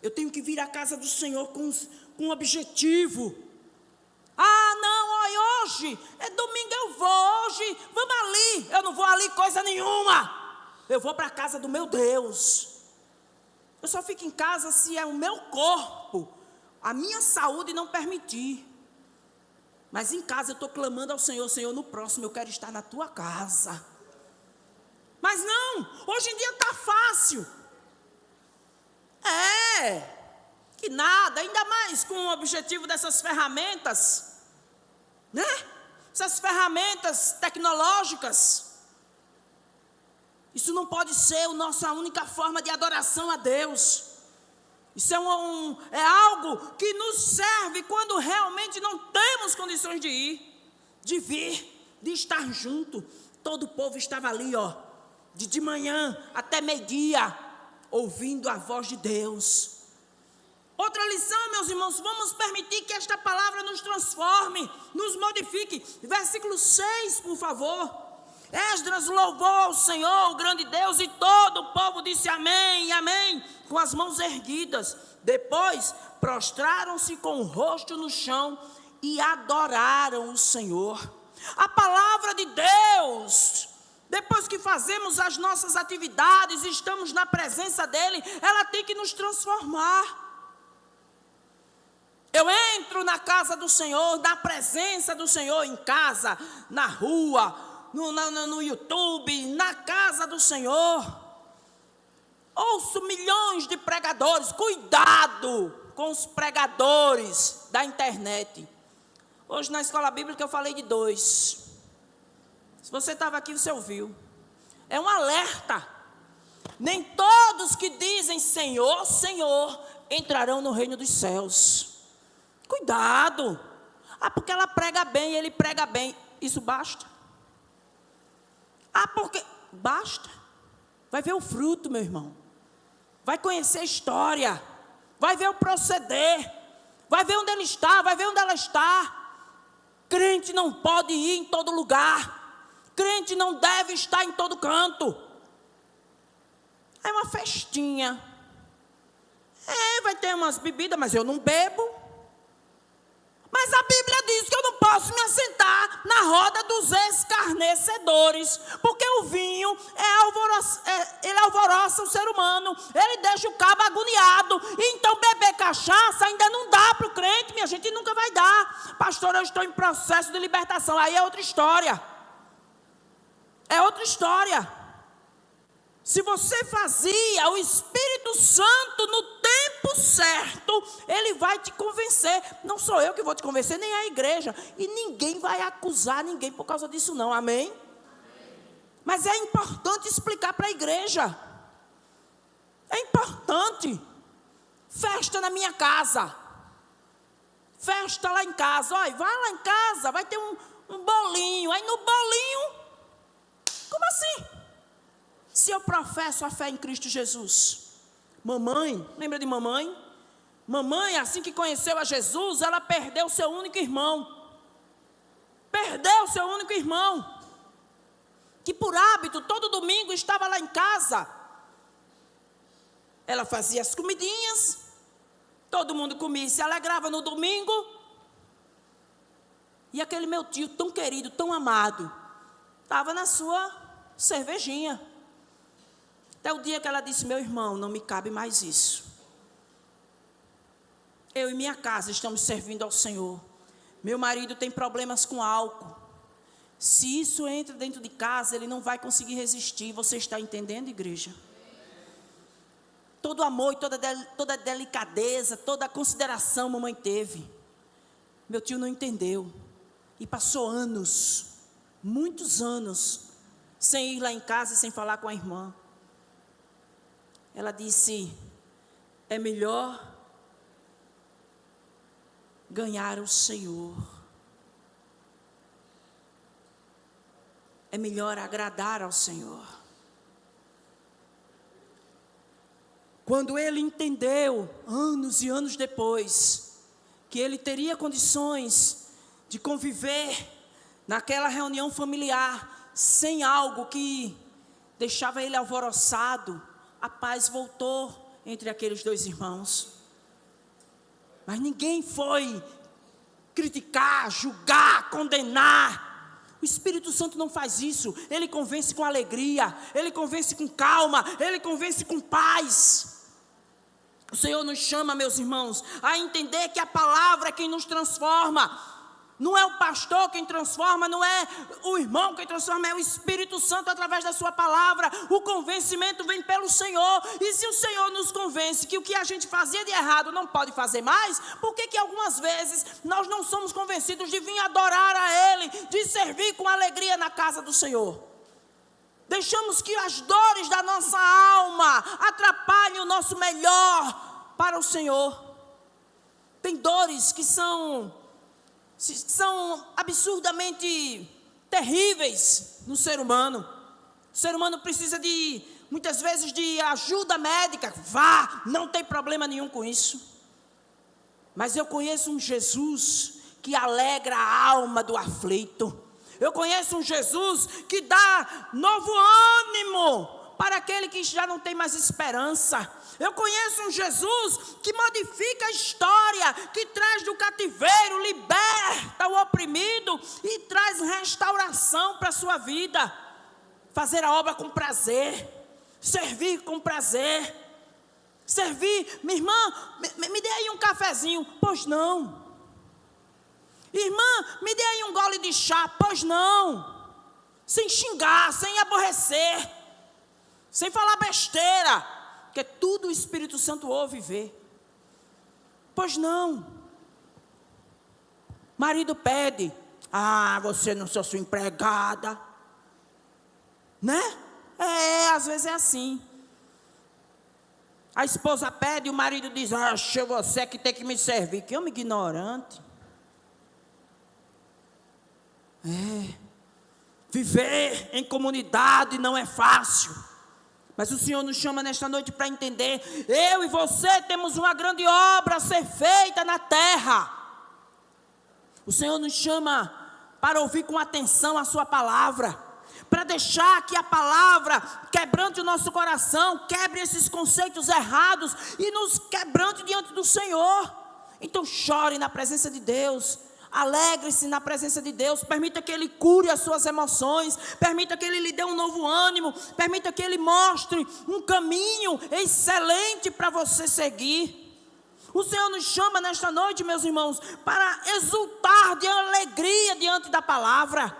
Speaker 1: eu tenho que vir à casa do Senhor com um objetivo. Não, hoje é domingo, eu vou, hoje vamos ali. Eu não vou ali coisa nenhuma. Eu vou para a casa do meu Deus. Eu só fico em casa se é o meu corpo, a minha saúde não permitir. Mas em casa eu estou clamando ao Senhor, Senhor, no próximo eu quero estar na tua casa. Mas não, hoje em dia está fácil. Que nada, ainda mais com o objetivo dessas ferramentas, né? Essas ferramentas tecnológicas. Isso não pode ser a nossa única forma de adoração a Deus. Isso é algo que nos serve quando realmente não temos condições de ir, de vir, de estar junto. Todo o povo estava ali, de manhã até meio-dia, ouvindo a voz de Deus. Outra lição, meus irmãos, vamos permitir que esta palavra nos transforme, nos modifique. Versículo 6, por favor. Esdras louvou ao Senhor, o grande Deus, e todo o povo disse amém, amém, com as mãos erguidas. Depois prostraram-se com o rosto no chão e adoraram o Senhor. A palavra de Deus, depois que fazemos as nossas atividades, estamos na presença dEle, ela tem que nos transformar. Eu entro na casa do Senhor, na presença do Senhor, em casa, na rua, no YouTube, na casa do Senhor. Ouço milhões de pregadores, cuidado com os pregadores da internet. Hoje na escola bíblica eu falei de 2. Se você estava aqui, você ouviu. É um alerta. Nem todos que dizem Senhor, Senhor, entrarão no reino dos céus. Cuidado. Porque ela prega bem, ele prega bem. Isso basta? Porque... Basta. Vai ver o fruto, meu irmão. Vai conhecer a história. Vai ver o proceder. Vai ver onde ele está, vai ver onde ela está. Crente não pode ir em todo lugar. Crente não deve estar em todo canto. É uma festinha. Vai ter umas bebidas, mas eu não bebo. Mas a Bíblia diz que eu não posso me assentar na roda dos escarnecedores, porque o vinho ele alvoroça o ser humano, ele deixa o cabo agoniado. Então beber cachaça ainda não dá para o crente, minha gente, nunca vai dar. Pastor, eu estou em processo de libertação, aí é outra história. É outra história. Se você fazia o Espírito Santo no tempo tempo certo, Ele vai te convencer. Não sou eu que vou te convencer, nem a igreja. E ninguém vai acusar ninguém por causa disso não, amém? Mas é importante explicar para a igreja. É importante. Festa na minha casa. Festa lá em casa. Olha, vai lá em casa, vai ter um bolinho. Aí no bolinho, como assim? Se eu professo a fé em Cristo Jesus. Mamãe, lembra de mamãe? Mamãe, assim que conheceu a Jesus, ela perdeu seu único irmão. Perdeu seu único irmão. Que por hábito, todo domingo estava lá em casa. Ela fazia as comidinhas. Todo mundo comia e se alegrava no domingo. E aquele meu tio tão querido, tão amado, estava na sua cervejinha. Até o dia que ela disse: meu irmão, não me cabe mais isso. Eu e minha casa estamos servindo ao Senhor. Meu marido tem problemas com álcool. Se isso entra dentro de casa, ele não vai conseguir resistir. Você está entendendo, igreja? Todo amor e toda delicadeza, toda consideração mamãe teve. Meu tio não entendeu. E passou anos, muitos anos, sem ir lá em casa e sem falar com a irmã. Ela disse: é melhor ganhar o Senhor. É melhor agradar ao Senhor. Quando ele entendeu, anos e anos depois, que ele teria condições de conviver naquela reunião familiar, sem algo que deixava ele alvoroçado, a paz voltou entre aqueles dois irmãos. Mas ninguém foi criticar, julgar, condenar. O Espírito Santo não faz isso. Ele convence com alegria, ele convence com calma, ele convence com paz. O Senhor nos chama, meus irmãos, a entender que a palavra é quem nos transforma. Não é o pastor quem transforma, não é o irmão quem transforma, é o Espírito Santo através da sua palavra. O convencimento vem pelo Senhor. E se o Senhor nos convence que o que a gente fazia de errado não pode fazer mais, por que algumas vezes nós não somos convencidos de vir adorar a Ele, de servir com alegria na casa do Senhor? Deixamos que as dores da nossa alma atrapalhem o nosso melhor para o Senhor. Tem dores que são absurdamente terríveis no ser humano. O ser humano precisa muitas vezes de ajuda médica. Vá, não tem problema nenhum com isso. Mas eu conheço um Jesus que alegra a alma do aflito. Eu conheço um Jesus que dá novo ânimo para aquele que já não tem mais esperança. Eu conheço um Jesus que modifica a história, que traz do cativeiro, liberta o oprimido e traz restauração para a sua vida. Fazer a obra com prazer, servir com prazer. Servir, minha irmã, me dê aí um cafezinho. Pois não. Irmã, me dê aí um gole de chá. Pois não. Sem xingar, sem aborrecer, sem falar besteira, porque tudo o Espírito Santo ouve e vê. Pois não. Marido pede: você não sou sua empregada, né? Às vezes é assim. A esposa pede e o marido diz: acho você que tem que me servir. Que homem ignorante. Viver em comunidade não é fácil. Mas o Senhor nos chama nesta noite para entender: eu e você temos uma grande obra a ser feita na terra. O Senhor nos chama para ouvir com atenção a sua palavra, para deixar que a palavra quebrante o nosso coração, quebre esses conceitos errados e nos quebrante diante do Senhor. Então chore na presença de Deus. Alegre-se na presença de Deus. Permita que Ele cure as suas emoções. Permita que Ele lhe dê um novo ânimo. Permita que Ele mostre um caminho excelente para você seguir. O Senhor nos chama nesta noite, meus irmãos, para exultar de alegria diante da palavra.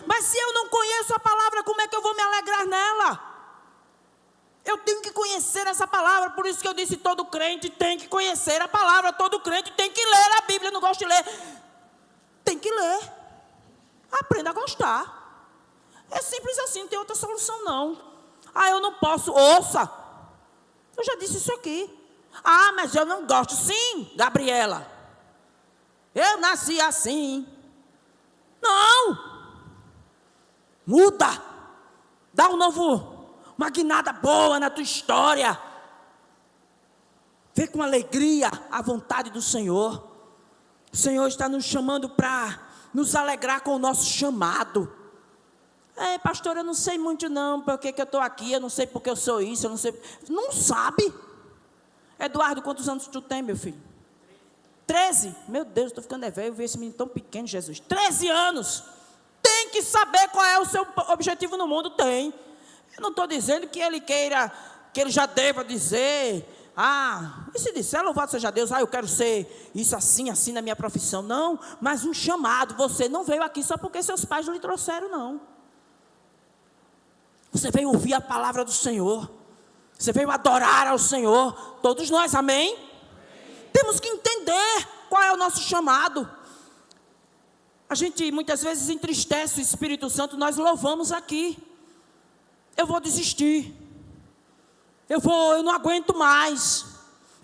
Speaker 1: Mas se eu não conheço a palavra, como é que eu vou me alegrar nela? Eu tenho que conhecer essa palavra, por isso que eu disse, todo crente tem que conhecer a palavra, todo crente tem que ler a Bíblia, não gosto de ler. Tem que ler. Aprenda a gostar. É simples assim, não tem outra solução não. Eu não posso, ouça. Eu já disse isso aqui. Mas eu não gosto. Sim, Gabriela. Eu nasci assim. Não. Muda. Dá uma guinada boa na tua história. Vê com alegria a vontade do Senhor. O Senhor está nos chamando para nos alegrar com o nosso chamado. Pastor, eu não sei muito não, por que eu estou aqui, eu não sei porque eu sou isso, eu não sei. Não sabe? Eduardo, quantos anos tu tem, meu filho? 13? Meu Deus, estou ficando velho, eu vi esse menino tão pequeno, Jesus. 13 anos. Tem que saber qual é o seu objetivo no mundo, tem. Eu não estou dizendo que ele queira, que ele já deva dizer, e se disser, louvado seja Deus, eu quero ser isso assim, assim na minha profissão. Não, mas um chamado, você não veio aqui só porque seus pais não lhe trouxeram, não. Você veio ouvir a palavra do Senhor. Você veio adorar ao Senhor. Todos nós, amém? Amém. Temos que entender qual é o nosso chamado. A gente muitas vezes entristece o Espírito Santo. Nós louvamos aqui. Eu vou desistir. Eu não aguento mais.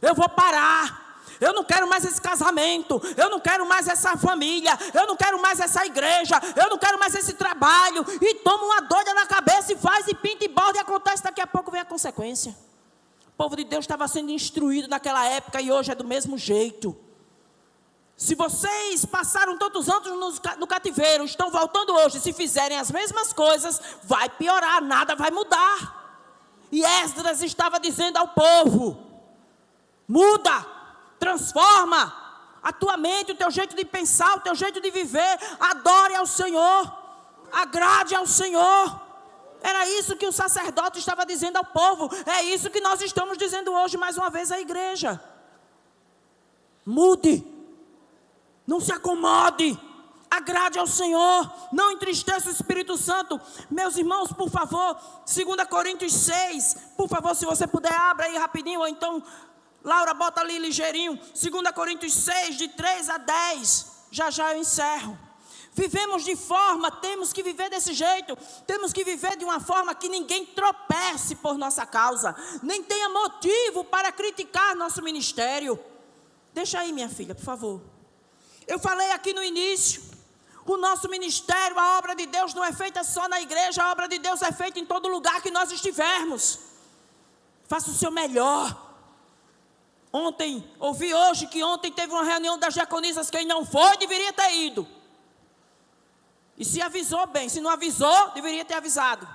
Speaker 1: Eu vou parar. Eu não quero mais esse casamento, eu não quero mais essa família, eu não quero mais essa igreja, eu não quero mais esse trabalho. E toma uma doida na cabeça e faz e pinta e borda e acontece, daqui a pouco vem a consequência. O povo de Deus estava sendo instruído naquela época e hoje é do mesmo jeito. Se vocês passaram tantos anos no cativeiro, estão voltando hoje, se fizerem as mesmas coisas, vai piorar, nada vai mudar. E Esdras estava dizendo ao povo, muda. Transforma a tua mente, o teu jeito de pensar, o teu jeito de viver. Adore ao Senhor, agrade ao Senhor. Era isso que o sacerdote estava dizendo ao povo. É isso que nós estamos dizendo hoje mais uma vez à igreja. Mude, não se acomode, agrade ao Senhor, não entristeça o Espírito Santo. Meus irmãos, por favor, 2 Coríntios 6, por favor, se você puder, abra aí rapidinho, ou então Laura, bota ali ligeirinho, 2 Coríntios 6, de 3 a 10, já eu encerro. Vivemos de forma, temos que viver desse jeito, temos que viver de uma forma que ninguém tropece por nossa causa, nem tenha motivo para criticar nosso ministério. Deixa aí, minha filha, por favor. Eu falei aqui no início, o nosso ministério, a obra de Deus não é feita só na igreja, a obra de Deus é feita em todo lugar que nós estivermos. Faça o seu melhor. Ouvi hoje que ontem teve uma reunião das diaconisas, quem não foi, deveria ter ido. E se avisou bem, se não avisou, deveria ter avisado.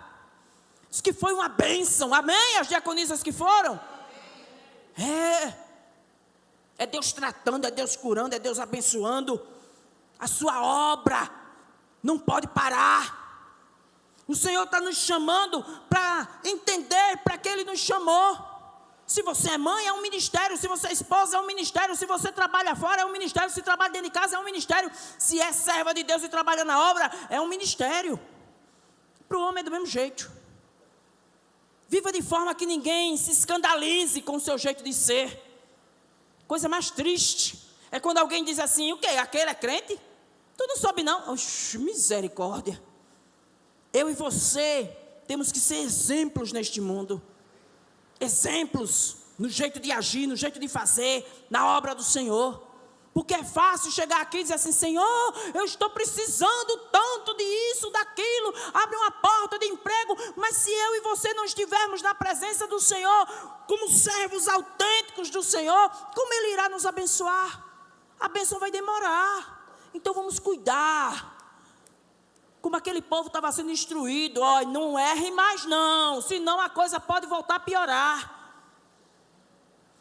Speaker 1: Diz que foi uma bênção, amém? As diaconisas que foram. É Deus tratando, é Deus curando, é Deus abençoando. A sua obra não pode parar. O Senhor está nos chamando para entender para que Ele nos chamou. Se você é mãe, é um ministério. Se você é esposa, é um ministério. Se você trabalha fora, é um ministério. Se trabalha dentro de casa, é um ministério. Se é serva de Deus e trabalha na obra, é um ministério. Para o homem é do mesmo jeito. Viva de forma que ninguém se escandalize com o seu jeito de ser. Coisa mais triste é quando alguém diz assim, o quê? Aquele é crente? Tu não soube não? Oxe, misericórdia. Eu e você temos que ser exemplos neste mundo. Exemplos no jeito de agir, no jeito de fazer, na obra do Senhor. Porque é fácil chegar aqui e dizer assim, Senhor, eu estou precisando tanto disso, daquilo, abre uma porta de emprego, mas se eu e você não estivermos na presença do Senhor, como servos autênticos do Senhor, como Ele irá nos abençoar? A bênção vai demorar, então vamos cuidar. Como aquele povo estava sendo instruído, não erre mais não, senão a coisa pode voltar a piorar.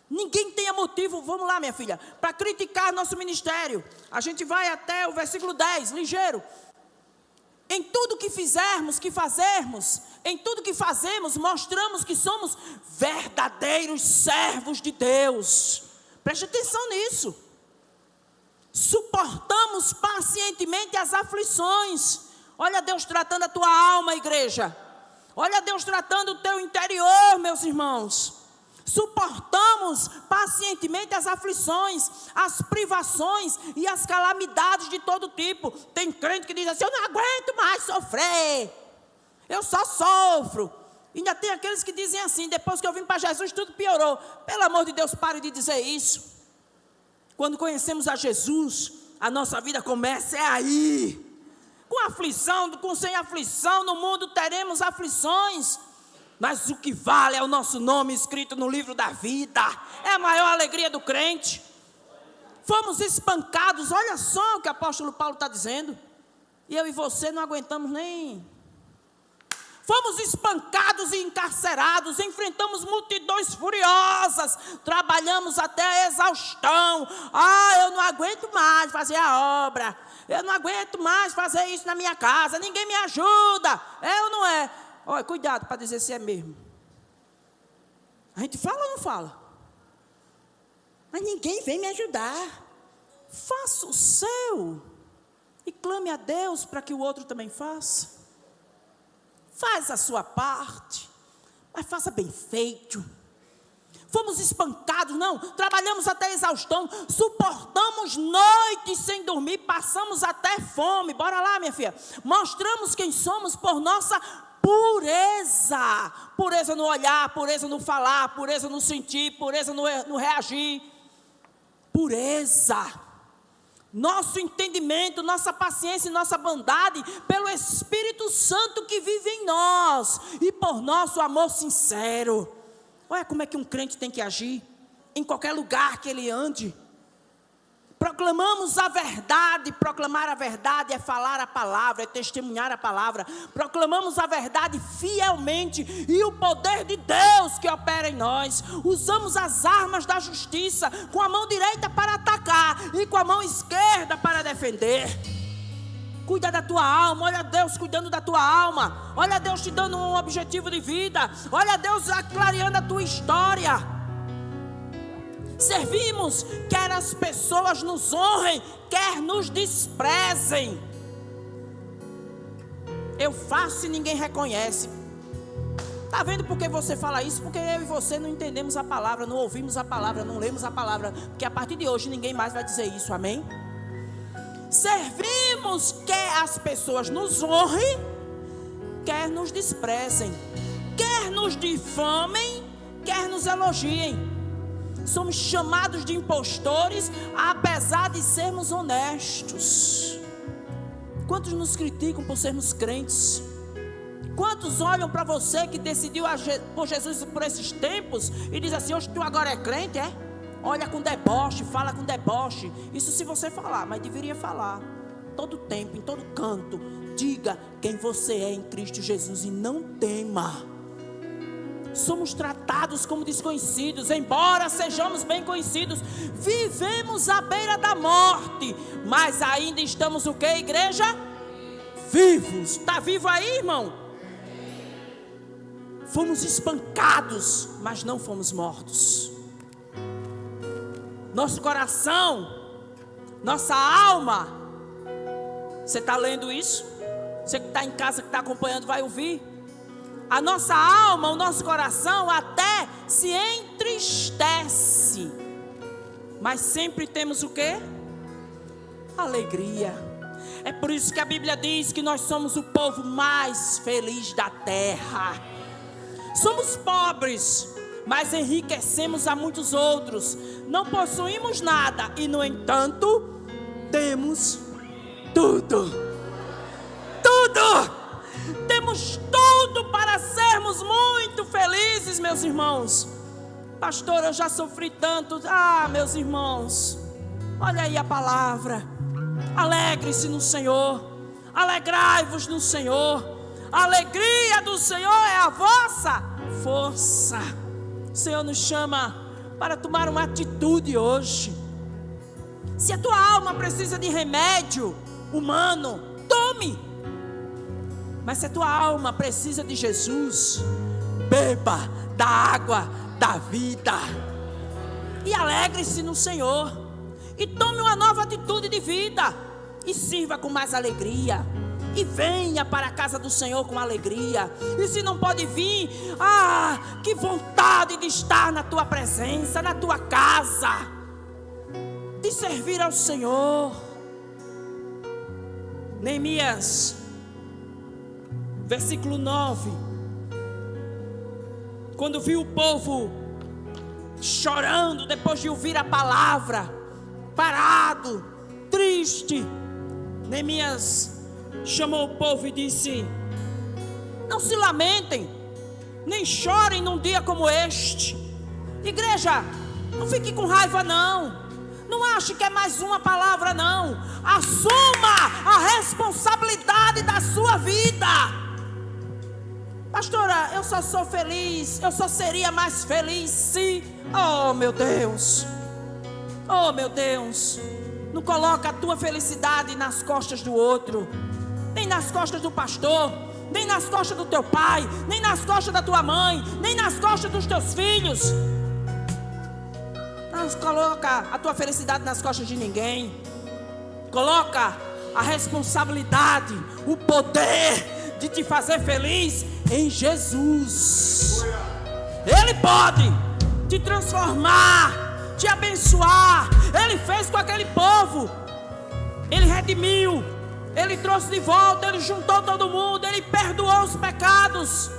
Speaker 1: Ninguém tenha motivo, vamos lá minha filha, para criticar nosso ministério. A gente vai até o versículo 10, ligeiro. Em tudo que fizermos, que fazermos, em tudo que fazemos, mostramos que somos verdadeiros servos de Deus. Preste atenção nisso. Suportamos pacientemente as aflições. Olha Deus tratando a tua alma, igreja. Olha Deus tratando o teu interior, meus irmãos. Suportamos pacientemente as aflições, as privações e as calamidades de todo tipo. Tem crente que diz assim: eu não aguento mais sofrer, eu só sofro. Ainda tem aqueles que dizem assim: depois que eu vim para Jesus tudo piorou. Pelo amor de Deus, pare de dizer isso. Quando conhecemos a Jesus, a nossa vida começa aí. Com aflição, com sem aflição, no mundo teremos aflições. Mas o que vale é o nosso nome escrito no livro da vida. É a maior alegria do crente. Fomos espancados, olha só o que o apóstolo Paulo está dizendo. E eu e você não aguentamos nem. Fomos espancados e encarcerados, enfrentamos multidões furiosas, trabalhamos até a exaustão. Eu não aguento mais fazer a obra, eu não aguento mais fazer isso na minha casa, ninguém me ajuda, é ou não é? Olha, cuidado para dizer se é mesmo. A gente fala ou não fala? Mas ninguém vem me ajudar. Faça o seu e clame a Deus para que o outro também faça. Faz a sua parte, mas faça bem feito. Fomos espancados, não, trabalhamos até exaustão, suportamos noites sem dormir, passamos até fome. Bora lá, minha filha. Mostramos quem somos por nossa pureza. Pureza no olhar, pureza no falar, pureza no sentir, pureza no reagir. Pureza. Nosso entendimento, nossa paciência e nossa bondade pelo Espírito Santo que vive em nós e por nosso amor sincero. Olha como é que um crente tem que agir em qualquer lugar que ele ande. Proclamamos a verdade. Proclamar a verdade é falar a palavra, é testemunhar a palavra. Proclamamos a verdade fielmente e o poder de Deus que opera em nós. Usamos as armas da justiça com a mão direita para atacar e com a mão esquerda para defender. Cuida da tua alma, olha Deus cuidando da tua alma. Olha Deus te dando um objetivo de vida. Olha Deus clareando a tua história. Servimos, quer as pessoas nos honrem, quer nos desprezem. Eu faço e ninguém reconhece. Está vendo por que você fala isso? Porque eu e você não entendemos a palavra, não ouvimos a palavra, não lemos a palavra. Porque a partir de hoje ninguém mais vai dizer isso, amém? Servimos, quer as pessoas nos honrem, quer nos desprezem, quer nos difamem, quer nos elogiem. Somos chamados de impostores, apesar de sermos honestos. Quantos nos criticam por sermos crentes? Quantos olham para você que decidiu por Jesus por esses tempos e diz assim: hoje tu agora é crente, é? Olha com deboche, fala com deboche. Isso se você falar, mas deveria falar todo tempo, em todo canto. Diga quem você é em Cristo Jesus e não tema. Somos tratados como desconhecidos, embora sejamos bem conhecidos. Vivemos à beira da morte, mas ainda estamos o que, igreja? Vivos. Está vivo aí, irmão? Fomos espancados, mas não fomos mortos. Nosso coração, nossa alma. Você está lendo isso? Você que está em casa, que está acompanhando, vai ouvir. A nossa alma, o nosso coração até se entristece. Mas sempre temos o quê? Alegria. É por isso que a Bíblia diz que nós somos o povo mais feliz da terra. Somos pobres, mas enriquecemos a muitos outros. Não possuímos nada e, no entanto, temos tudo. Tudo! Temos tudo para sermos muito felizes, meus irmãos. Pastor, eu já sofri tanto. Meus irmãos, olha aí a palavra. Alegre-se no Senhor. Alegrai-vos no Senhor. A alegria do Senhor é a vossa força. O Senhor nos chama para tomar uma atitude hoje. Se a tua alma precisa de remédio humano, tome. Mas se a tua alma precisa de Jesus, beba da água da vida. E alegre-se no Senhor. E tome uma nova atitude de vida. E sirva com mais alegria. e venha para a casa do Senhor com alegria. E se não pode vir, que vontade de estar na tua presença, na tua casa, de servir ao Senhor. Neemias, versículo 9. Quando viu o povo chorando depois de ouvir a palavra, parado, triste, Neemias chamou o povo e disse: não se lamentem, nem chorem num dia como este. Igreja, não fique com raiva não. Não ache que é mais uma palavra não. Assuma a responsabilidade da sua vida. Pastora, eu só sou feliz, eu só seria mais feliz se... Oh meu Deus, não coloca a tua felicidade nas costas do outro, nem nas costas do pastor, nem nas costas do teu pai, nem nas costas da tua mãe, nem nas costas dos teus filhos. Não coloca a tua felicidade nas costas de ninguém. Coloca a responsabilidade, o poder de te fazer feliz em Jesus. Ele pode te transformar, te abençoar. Ele fez com aquele povo. Ele redimiu, Ele trouxe de volta, Ele juntou todo mundo, Ele perdoou os pecados.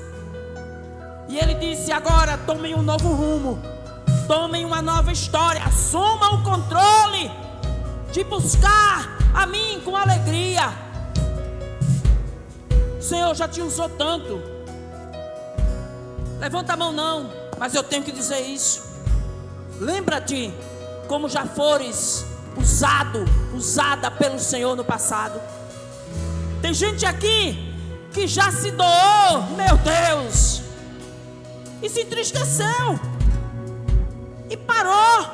Speaker 1: E Ele disse: agora tomem um novo rumo, tomem uma nova história, assumam o controle de buscar a mim com alegria. O Senhor já te usou tanto. Levanta a mão não, mas eu tenho que dizer isso. Lembra-te como já fores usada pelo Senhor no passado. Tem gente aqui que já se doou, meu Deus, e se entristeceu, e parou,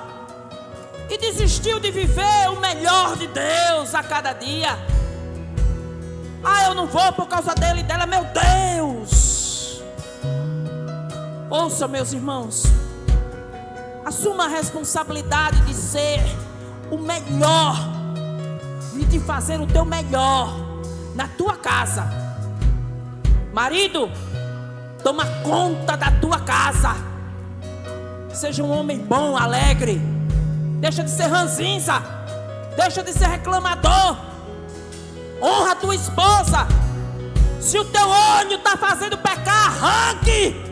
Speaker 1: e desistiu de viver o melhor de Deus a cada dia. Eu não vou por causa dele e dela, meu Deus. Ouça, meus irmãos, assuma a responsabilidade de ser o melhor e de fazer o teu melhor na tua casa. Marido, toma conta da tua casa. Seja um homem bom, alegre. Deixa de ser ranzinza, deixa de ser reclamador. Honra a tua esposa. Se o teu olho está fazendo pecar, arranque.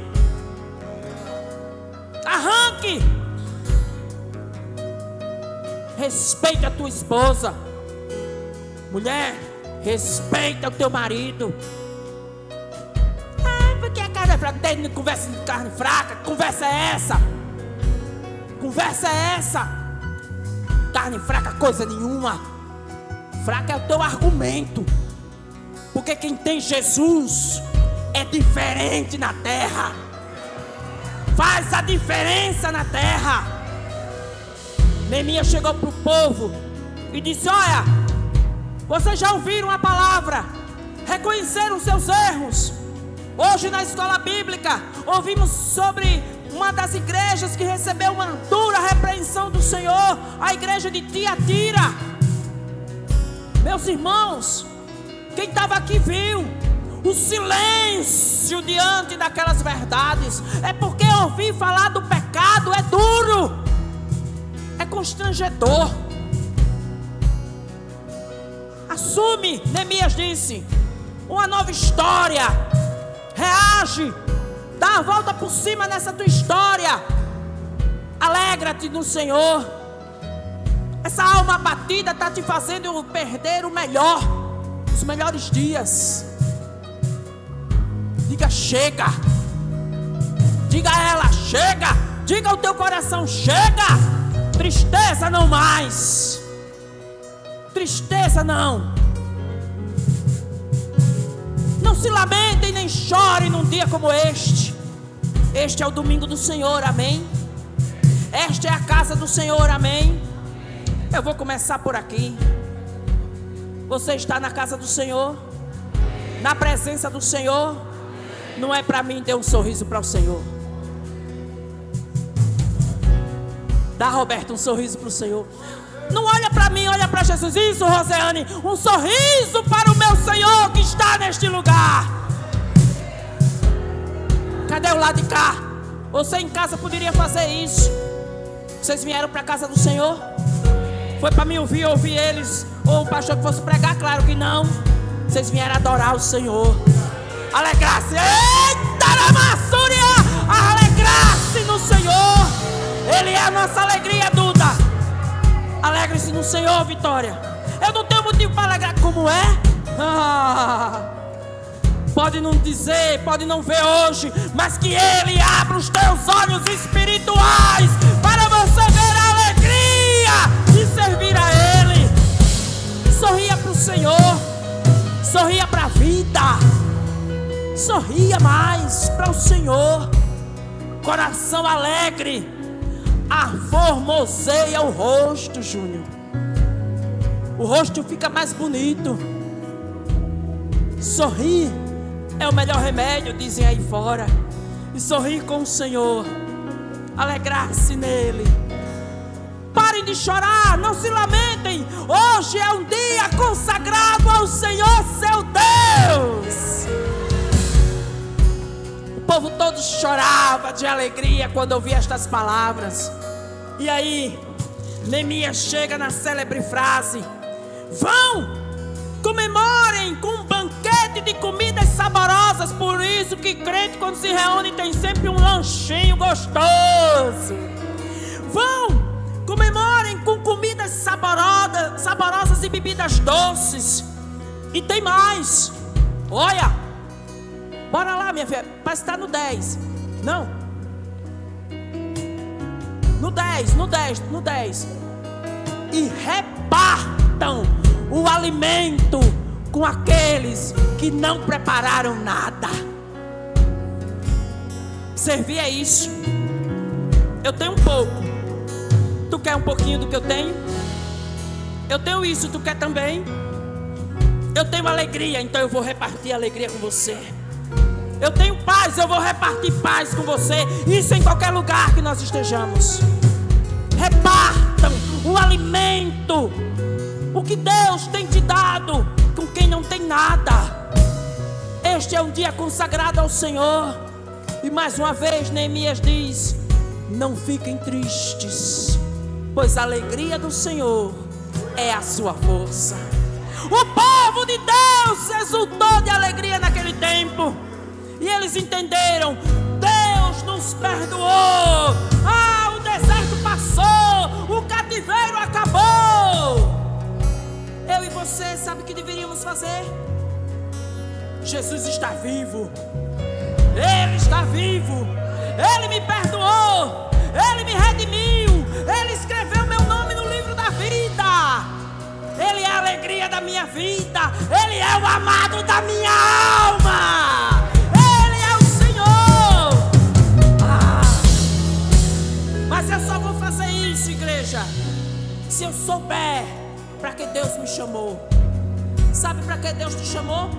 Speaker 1: Respeita a tua esposa. Mulher, respeita o teu marido. Porque a carne é fraca. Tem conversa de carne fraca. Conversa é essa? Carne fraca coisa nenhuma. Fraca é o teu argumento. Porque quem tem Jesus é diferente na terra. Faz a diferença na terra. Neemias chegou para o povo e disse: olha, vocês já ouviram a palavra, reconheceram seus erros. Hoje na escola bíblica ouvimos sobre uma das igrejas que recebeu uma dura repreensão do Senhor, a igreja de Tiatira. Meus irmãos, quem estava aqui viu o silêncio diante daquelas verdades. É porque ouvir falar do pecado é duro, é constrangedor. Assume, Neemias disse, uma nova história. Reage, dá a volta por cima nessa tua história. Alegra-te no Senhor. Essa alma abatida está te fazendo perder o melhor, os melhores dias. Diga chega. Diga a ela chega. Diga ao teu coração chega. Tristeza não mais. Tristeza não. Não se lamentem nem chorem num dia como este. Este é o domingo do Senhor, amém? Esta é a casa do Senhor, amém? Eu vou começar por aqui. Você está na casa do Senhor, na presença do Senhor. Não é para mim, dê um sorriso para o Senhor. Dá, Roberto, um sorriso para o Senhor. Não olha para mim, olha para Jesus. Isso, Rosiane, um sorriso para o meu Senhor que está neste lugar. Cadê o lado de cá? Você em casa poderia fazer isso. Vocês vieram para a casa do Senhor? Foi para mim ouvir eles? Ou o pastor que fosse pregar? Claro que não. Vocês vieram adorar o Senhor. Alegrar-se. Eita, Ramassúria! Alegrar-se no Senhor. Ele é a nossa alegria, Duda. Alegre-se no Senhor, Vitória. Eu não tenho motivo para alegrar como é. Pode não dizer, pode não ver hoje, mas que Ele abra os teus olhos espirituais para você ver a alegria de servir a Ele. Sorria para o Senhor. Sorria para a vida. Sorria mais para o Senhor. Coração alegre aformoseia o rosto, Júnior. O rosto fica mais bonito. Sorrir é o melhor remédio, dizem aí fora. E sorrir com o Senhor, alegrar-se nele. Parem de chorar, não se lamentem. Hoje é um dia consagrado ao Senhor, seu Deus. O povo todo chorava de alegria quando ouvia estas palavras. E aí, Neemias chega na célebre frase: vão, comemorem com um banquete de comidas saborosas. Por isso que crente, quando se reúne, tem sempre um lanchinho gostoso. Vão, comemorem com comidas saborosas e bebidas doces. E tem mais. Olha, bora lá, minha filha. Parece que está no 10. Não. No 10. E repartam o alimento com aqueles que não prepararam nada. Servir é isso. Eu tenho um pouco. Tu quer um pouquinho do que eu tenho? Eu tenho isso, tu quer também? Eu tenho alegria, então eu vou repartir alegria com você. Eu tenho paz, eu vou repartir paz com você. Isso em qualquer lugar que nós estejamos. Repartam o alimento, o que Deus tem te dado, com quem não tem nada. Este é um dia consagrado ao Senhor. E mais uma vez Neemias diz: não fiquem tristes, pois a alegria do Senhor é a sua força. O povo de Deus exultou de alegria naquele tempo. E eles entenderam: Deus nos perdoou. O deserto passou, o cativeiro acabou. Eu e você, sabe o que deveríamos fazer? Jesus está vivo. Ele está vivo. Ele me perdoou. Ele me redimiu. Ele escreveu meu nome no livro da vida. Ele é a alegria da minha vida. Ele é o amado da minha alma. Ele é o Senhor. Mas eu só vou fazer isso, igreja, se eu souber para que Deus me chamou. Sabe para que Deus te chamou?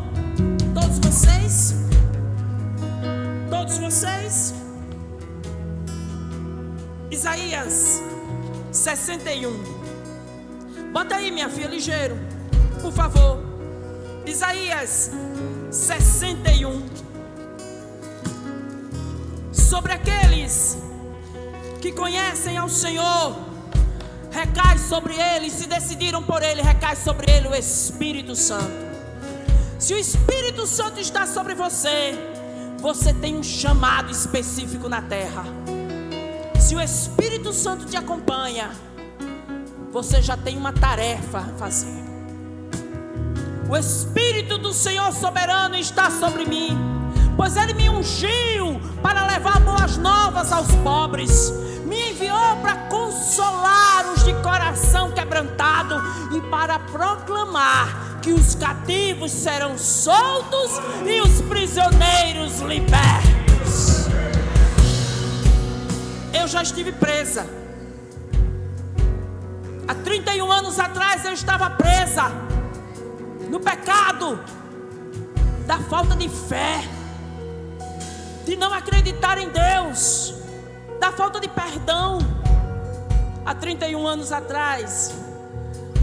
Speaker 1: Todos vocês? Todos vocês? Isaías 61. Bota aí, minha filha, ligeiro, por favor. Isaías 61. Sobre aqueles que conhecem ao Senhor, recai sobre eles, se decidiram por Ele, recai sobre ele o Espírito Santo. Se o Espírito Santo está sobre você, você tem um chamado específico na terra. Se o Espírito Santo te acompanha, você já tem uma tarefa a fazer. O Espírito do Senhor soberano está sobre mim, pois Ele me ungiu para levar boas novas aos pobres. Me enviou para consolar os de coração quebrantado e para proclamar que os cativos serão soltos e os prisioneiros libertos. Eu já estive presa. Há 31 anos atrás eu estava presa no pecado da falta de fé, de não acreditar em Deus, da falta de perdão. Há 31 anos atrás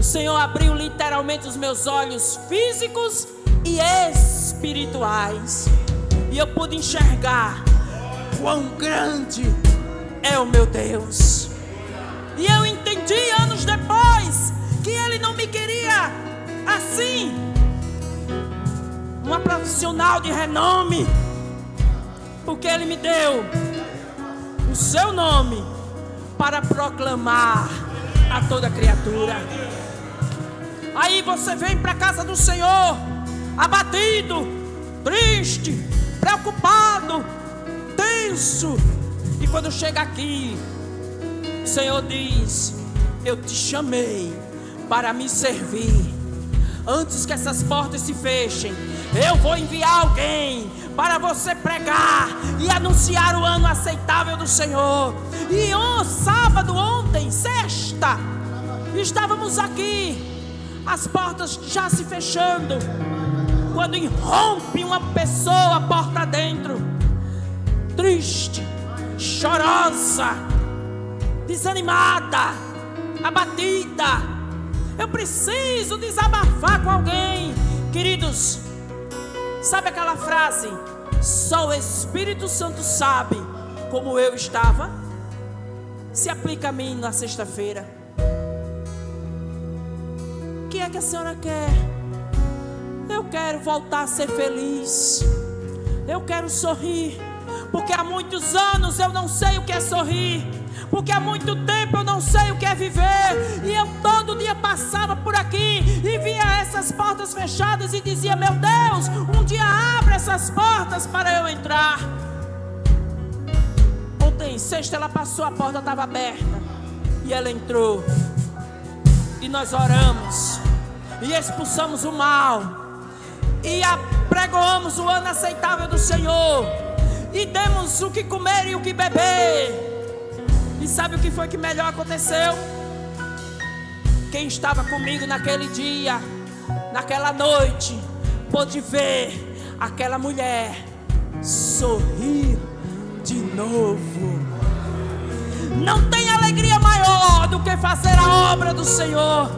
Speaker 1: O Senhor abriu literalmente os meus olhos físicos e espirituais. E eu pude enxergar quão grande é o meu Deus. E eu entendi anos depois que Ele não me queria assim, uma profissional de renome, porque Ele me deu o seu nome para proclamar a toda criatura. Aí você vem para a casa do Senhor abatido, triste, preocupado, tenso. E quando chega aqui, o Senhor diz: eu te chamei para me servir. Antes que essas portas se fechem, eu vou enviar alguém para você pregar e anunciar o ano aceitável do Senhor. E sábado, ontem, sexta, estávamos aqui, as portas já se fechando, quando irrompe uma pessoa porta dentro, triste, chorosa, desanimada, abatida. Eu preciso desabafar com alguém. Queridos, sabe aquela frase: só o Espírito Santo sabe como eu estava? Se aplica a mim na sexta-feira. O que é que a senhora quer? Eu quero voltar a ser feliz. Eu quero sorrir. Porque há muitos anos eu não sei o que é sorrir. Porque há muito tempo eu não sei o que é viver. E eu todo dia passava por aqui e via essas portas fechadas e dizia: meu Deus, um dia abre essas portas para eu entrar. Ontem, sexta, ela passou, a porta estava aberta e ela entrou. E nós oramos e expulsamos o mal e apregoamos o ano aceitável do Senhor. E demos o que comer e o que beber. E sabe o que foi que melhor aconteceu? Quem estava comigo naquele dia, naquela noite, pôde ver aquela mulher sorrir de novo. Não tem alegria maior do que fazer a obra do Senhor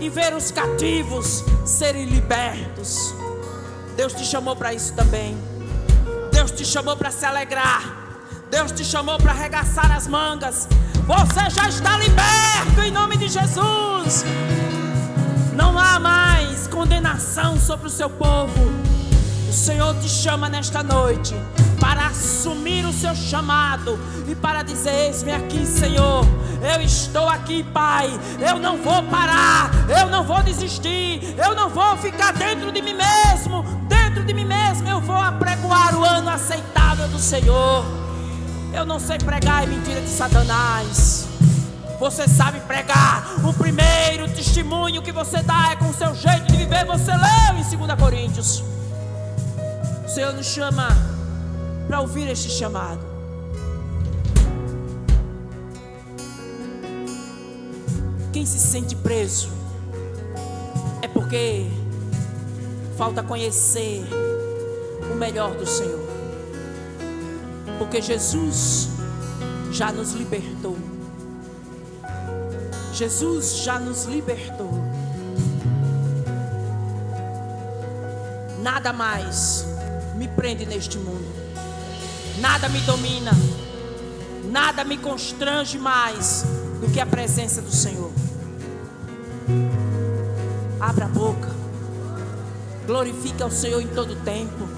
Speaker 1: e ver os cativos serem libertos. Deus te chamou para isso também. Deus te chamou para se alegrar. Deus te chamou para arregaçar as mangas. Você já está liberto em nome de Jesus. Não há mais condenação sobre o seu povo. O Senhor te chama nesta noite para assumir o seu chamado e para dizer: eis-me aqui, Senhor. Eu estou aqui, Pai. Eu não vou parar. Eu não vou desistir. Eu não vou ficar dentro de mim mesmo. Dentro de mim mesmo eu vou apregoar o ano aceitável do Senhor. Eu não sei pregar mentira de Satanás. Você sabe pregar. O primeiro testemunho que você dá é com o seu jeito de viver. Você leu em 2 Coríntios. O Senhor nos chama para ouvir este chamado. Quem se sente preso é porque falta conhecer o melhor do Senhor. Porque Jesus já nos libertou. Jesus já nos libertou. Nada mais me prende neste mundo. Nada me domina. Nada me constrange mais do que a presença do Senhor. Abra a boca. Glorifique ao Senhor em todo tempo.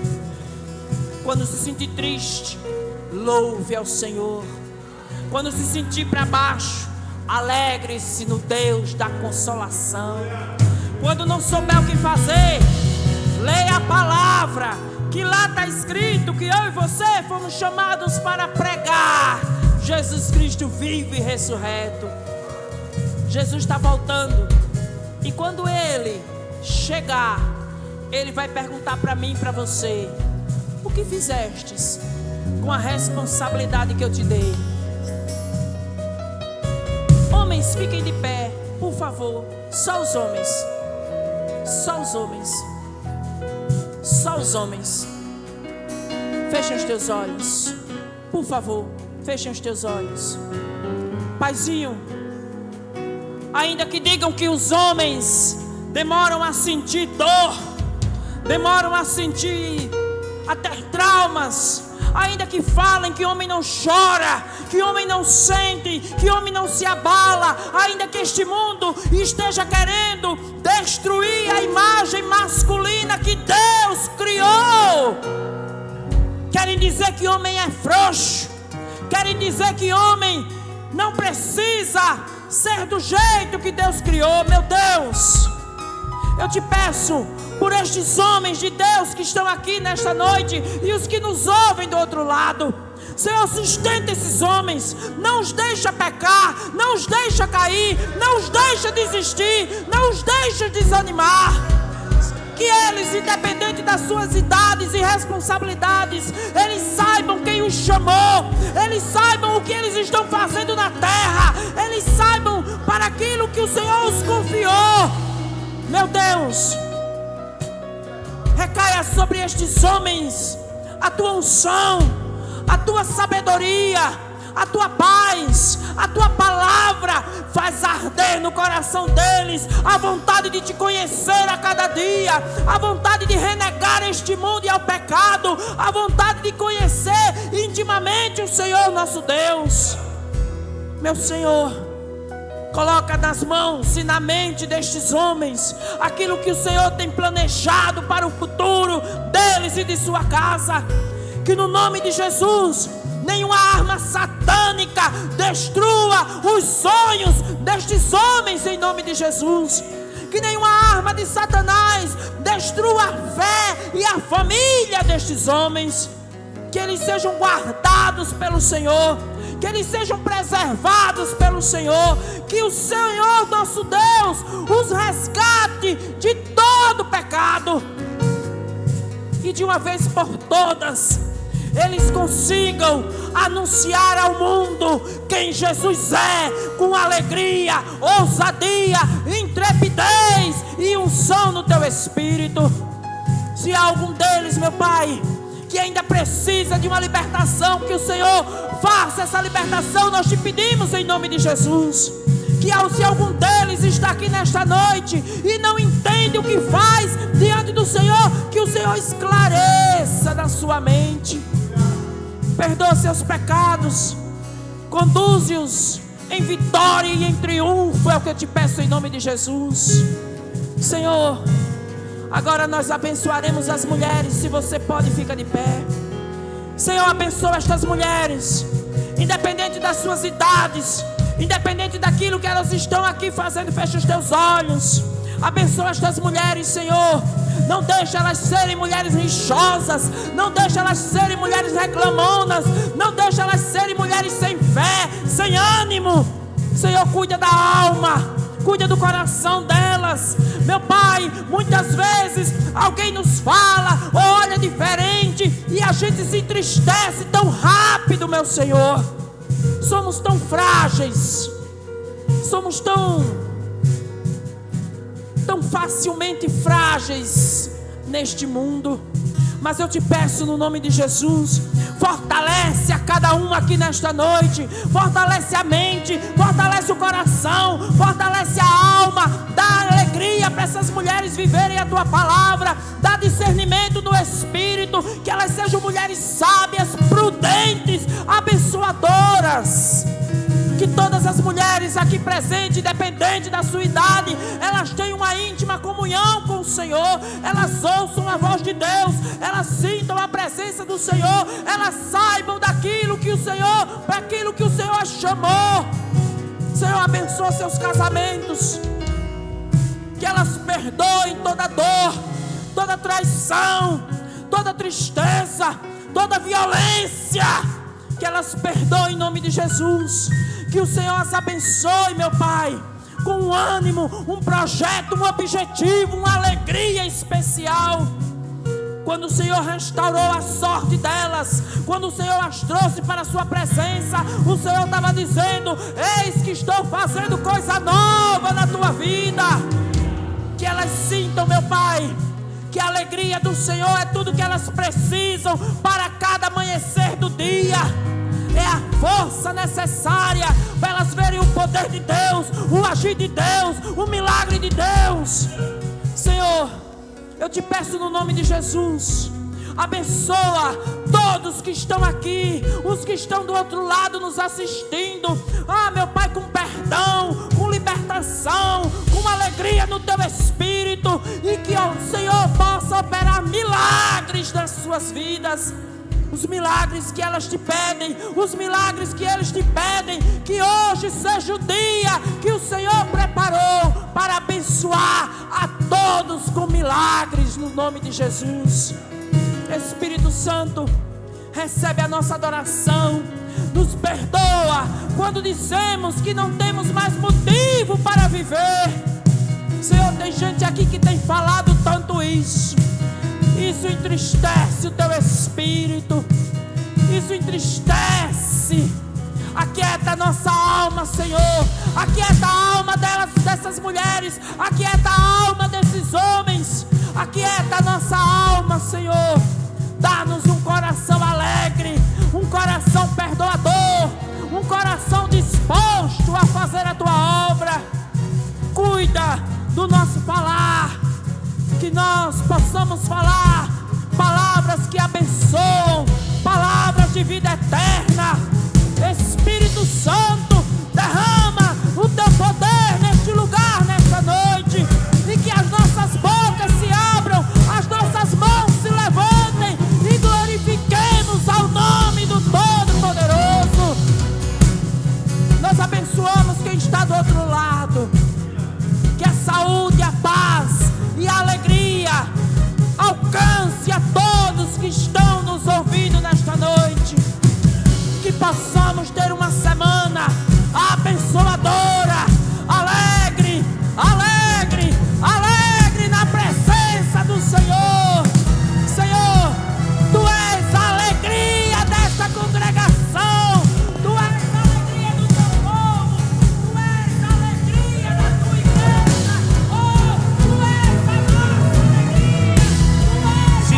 Speaker 1: Quando se sentir triste, louve ao Senhor. Quando se sentir para baixo, alegre-se no Deus da consolação. Quando não souber o que fazer, leia a palavra, que lá está escrito que eu e você fomos chamados para pregar Jesus Cristo vivo e ressurreto. Jesus está voltando. E quando Ele chegar, Ele vai perguntar para mim e para você: o que fizestes com a responsabilidade que eu te dei? Homens, fiquem de pé, por favor. Só os homens. Só os homens. Só os homens. Fechem os teus olhos. Por favor, fechem os teus olhos. Paizinho, Ainda que digam que os homens demoram a sentir dor, demoram a sentir até traumas, ainda que falem que homem não chora, que homem não sente, que homem não se abala, ainda que este mundo esteja querendo destruir a imagem masculina que Deus criou, querem dizer que homem é frouxo, querem dizer que homem não precisa ser do jeito que Deus criou. Meu Deus, eu te peço por estes homens de Deus que estão aqui nesta noite e os que nos ouvem do outro lado. Senhor, sustenta esses homens, não os deixa pecar, não os deixa cair, não os deixa desistir, não os deixa desanimar. Que eles, independente das suas idades e responsabilidades, eles saibam quem os chamou, eles saibam o que eles estão fazendo na terra, eles saibam para aquilo que o Senhor os confiou. Meu Deus, recaia sobre estes homens a tua unção, a tua sabedoria, a tua paz, a tua palavra. Faz arder no coração deles a vontade de te conhecer a cada dia, a vontade de renegar este mundo e ao pecado, a vontade de conhecer intimamente o Senhor nosso Deus. Meu Senhor, coloca nas mãos e na mente destes homens aquilo que o Senhor tem planejado para o futuro deles e de sua casa. Que no nome de Jesus nenhuma arma satânica destrua os sonhos destes homens em nome de Jesus. Que nenhuma arma de Satanás destrua a fé e a família destes homens. Que eles sejam guardados pelo Senhor, que eles sejam preservados pelo Senhor, que o Senhor nosso Deus os resgate de todo pecado e de uma vez por todas eles consigam anunciar ao mundo quem Jesus é, com alegria, ousadia, intrepidez e unção no teu Espírito. Se há algum deles, meu Pai, que ainda precisa de uma libertação, que o Senhor faça essa libertação, nós te pedimos em nome de Jesus. Que se algum deles está aqui nesta noite e não entende o que faz diante do Senhor, que o Senhor esclareça na sua mente. Perdoa seus pecados, conduze-os em vitória e em triunfo, é o que eu te peço em nome de Jesus. Senhor, agora nós abençoaremos as mulheres. Se você pode, fica de pé. Senhor, abençoa estas mulheres, independente das suas idades, independente daquilo que elas estão aqui fazendo. Fecha os teus olhos. Abençoa estas mulheres, Senhor. Não deixa elas serem mulheres rixosas, não deixa elas serem mulheres reclamonas, não deixa elas serem mulheres sem fé, sem ânimo. Senhor, cuida da alma, cuida do coração delas. Meu Pai, muitas vezes alguém nos fala ou olha diferente e a gente se entristece tão rápido, meu Senhor. Somos tão frágeis, somos tão facilmente frágeis neste mundo. Mas eu te peço no nome de Jesus, fortalece a cada um aqui nesta noite, fortalece a mente, fortalece o coração, fortalece a alma, dá alegria para essas mulheres viverem a tua palavra, dá discernimento no Espírito, que elas sejam mulheres sábias, prudentes, abençoadoras. Que todas as mulheres aqui presentes, independente da sua idade, elas tenham uma íntima comunhão com o Senhor, elas ouçam a voz de Deus, elas sintam a presença do Senhor, elas saibam daquilo que o Senhor, para aquilo que o Senhor as chamou. Senhor, abençoa seus casamentos, que elas perdoem toda dor, toda traição, toda tristeza, toda violência, que elas perdoem em nome de Jesus. Que o Senhor as abençoe, meu Pai, com um ânimo, um projeto, um objetivo, uma alegria especial. Quando o Senhor restaurou a sorte delas, quando o Senhor as trouxe para a sua presença, o Senhor estava dizendo: eis que estou fazendo coisa nova na tua vida. Que elas sintam, meu Pai, que a alegria do Senhor é tudo que elas precisam para cada amanhecer do dia. É a força necessária para elas verem o poder de Deus, o agir de Deus, o milagre de Deus. Senhor, eu te peço no nome de Jesus, abençoa todos que estão aqui, os que estão do outro lado nos assistindo. Meu Pai, com perdão, com libertação, com alegria no teu Espírito, e que o Senhor possa operar milagres nas suas vidas. Os milagres que elas te pedem, os milagres que eles te pedem, que hoje seja o dia que o Senhor preparou para abençoar a todos com milagres, no nome de Jesus. Espírito Santo, recebe a nossa adoração, nos perdoa quando dissemos que não temos mais motivo para viver. Senhor, tem gente aqui que tem falado tanto isso. Isso entristece o teu espírito, isso entristece. Aquieta a nossa alma, Senhor. Aquieta a alma dessas mulheres, aquieta a alma desses homens, aquieta a nossa alma, Senhor. Dá-nos um coração alegre, um coração perdoador, um coração disposto a fazer a tua obra. Cuida do nosso falar, que nós possamos falar palavras que abençoam, palavras de vida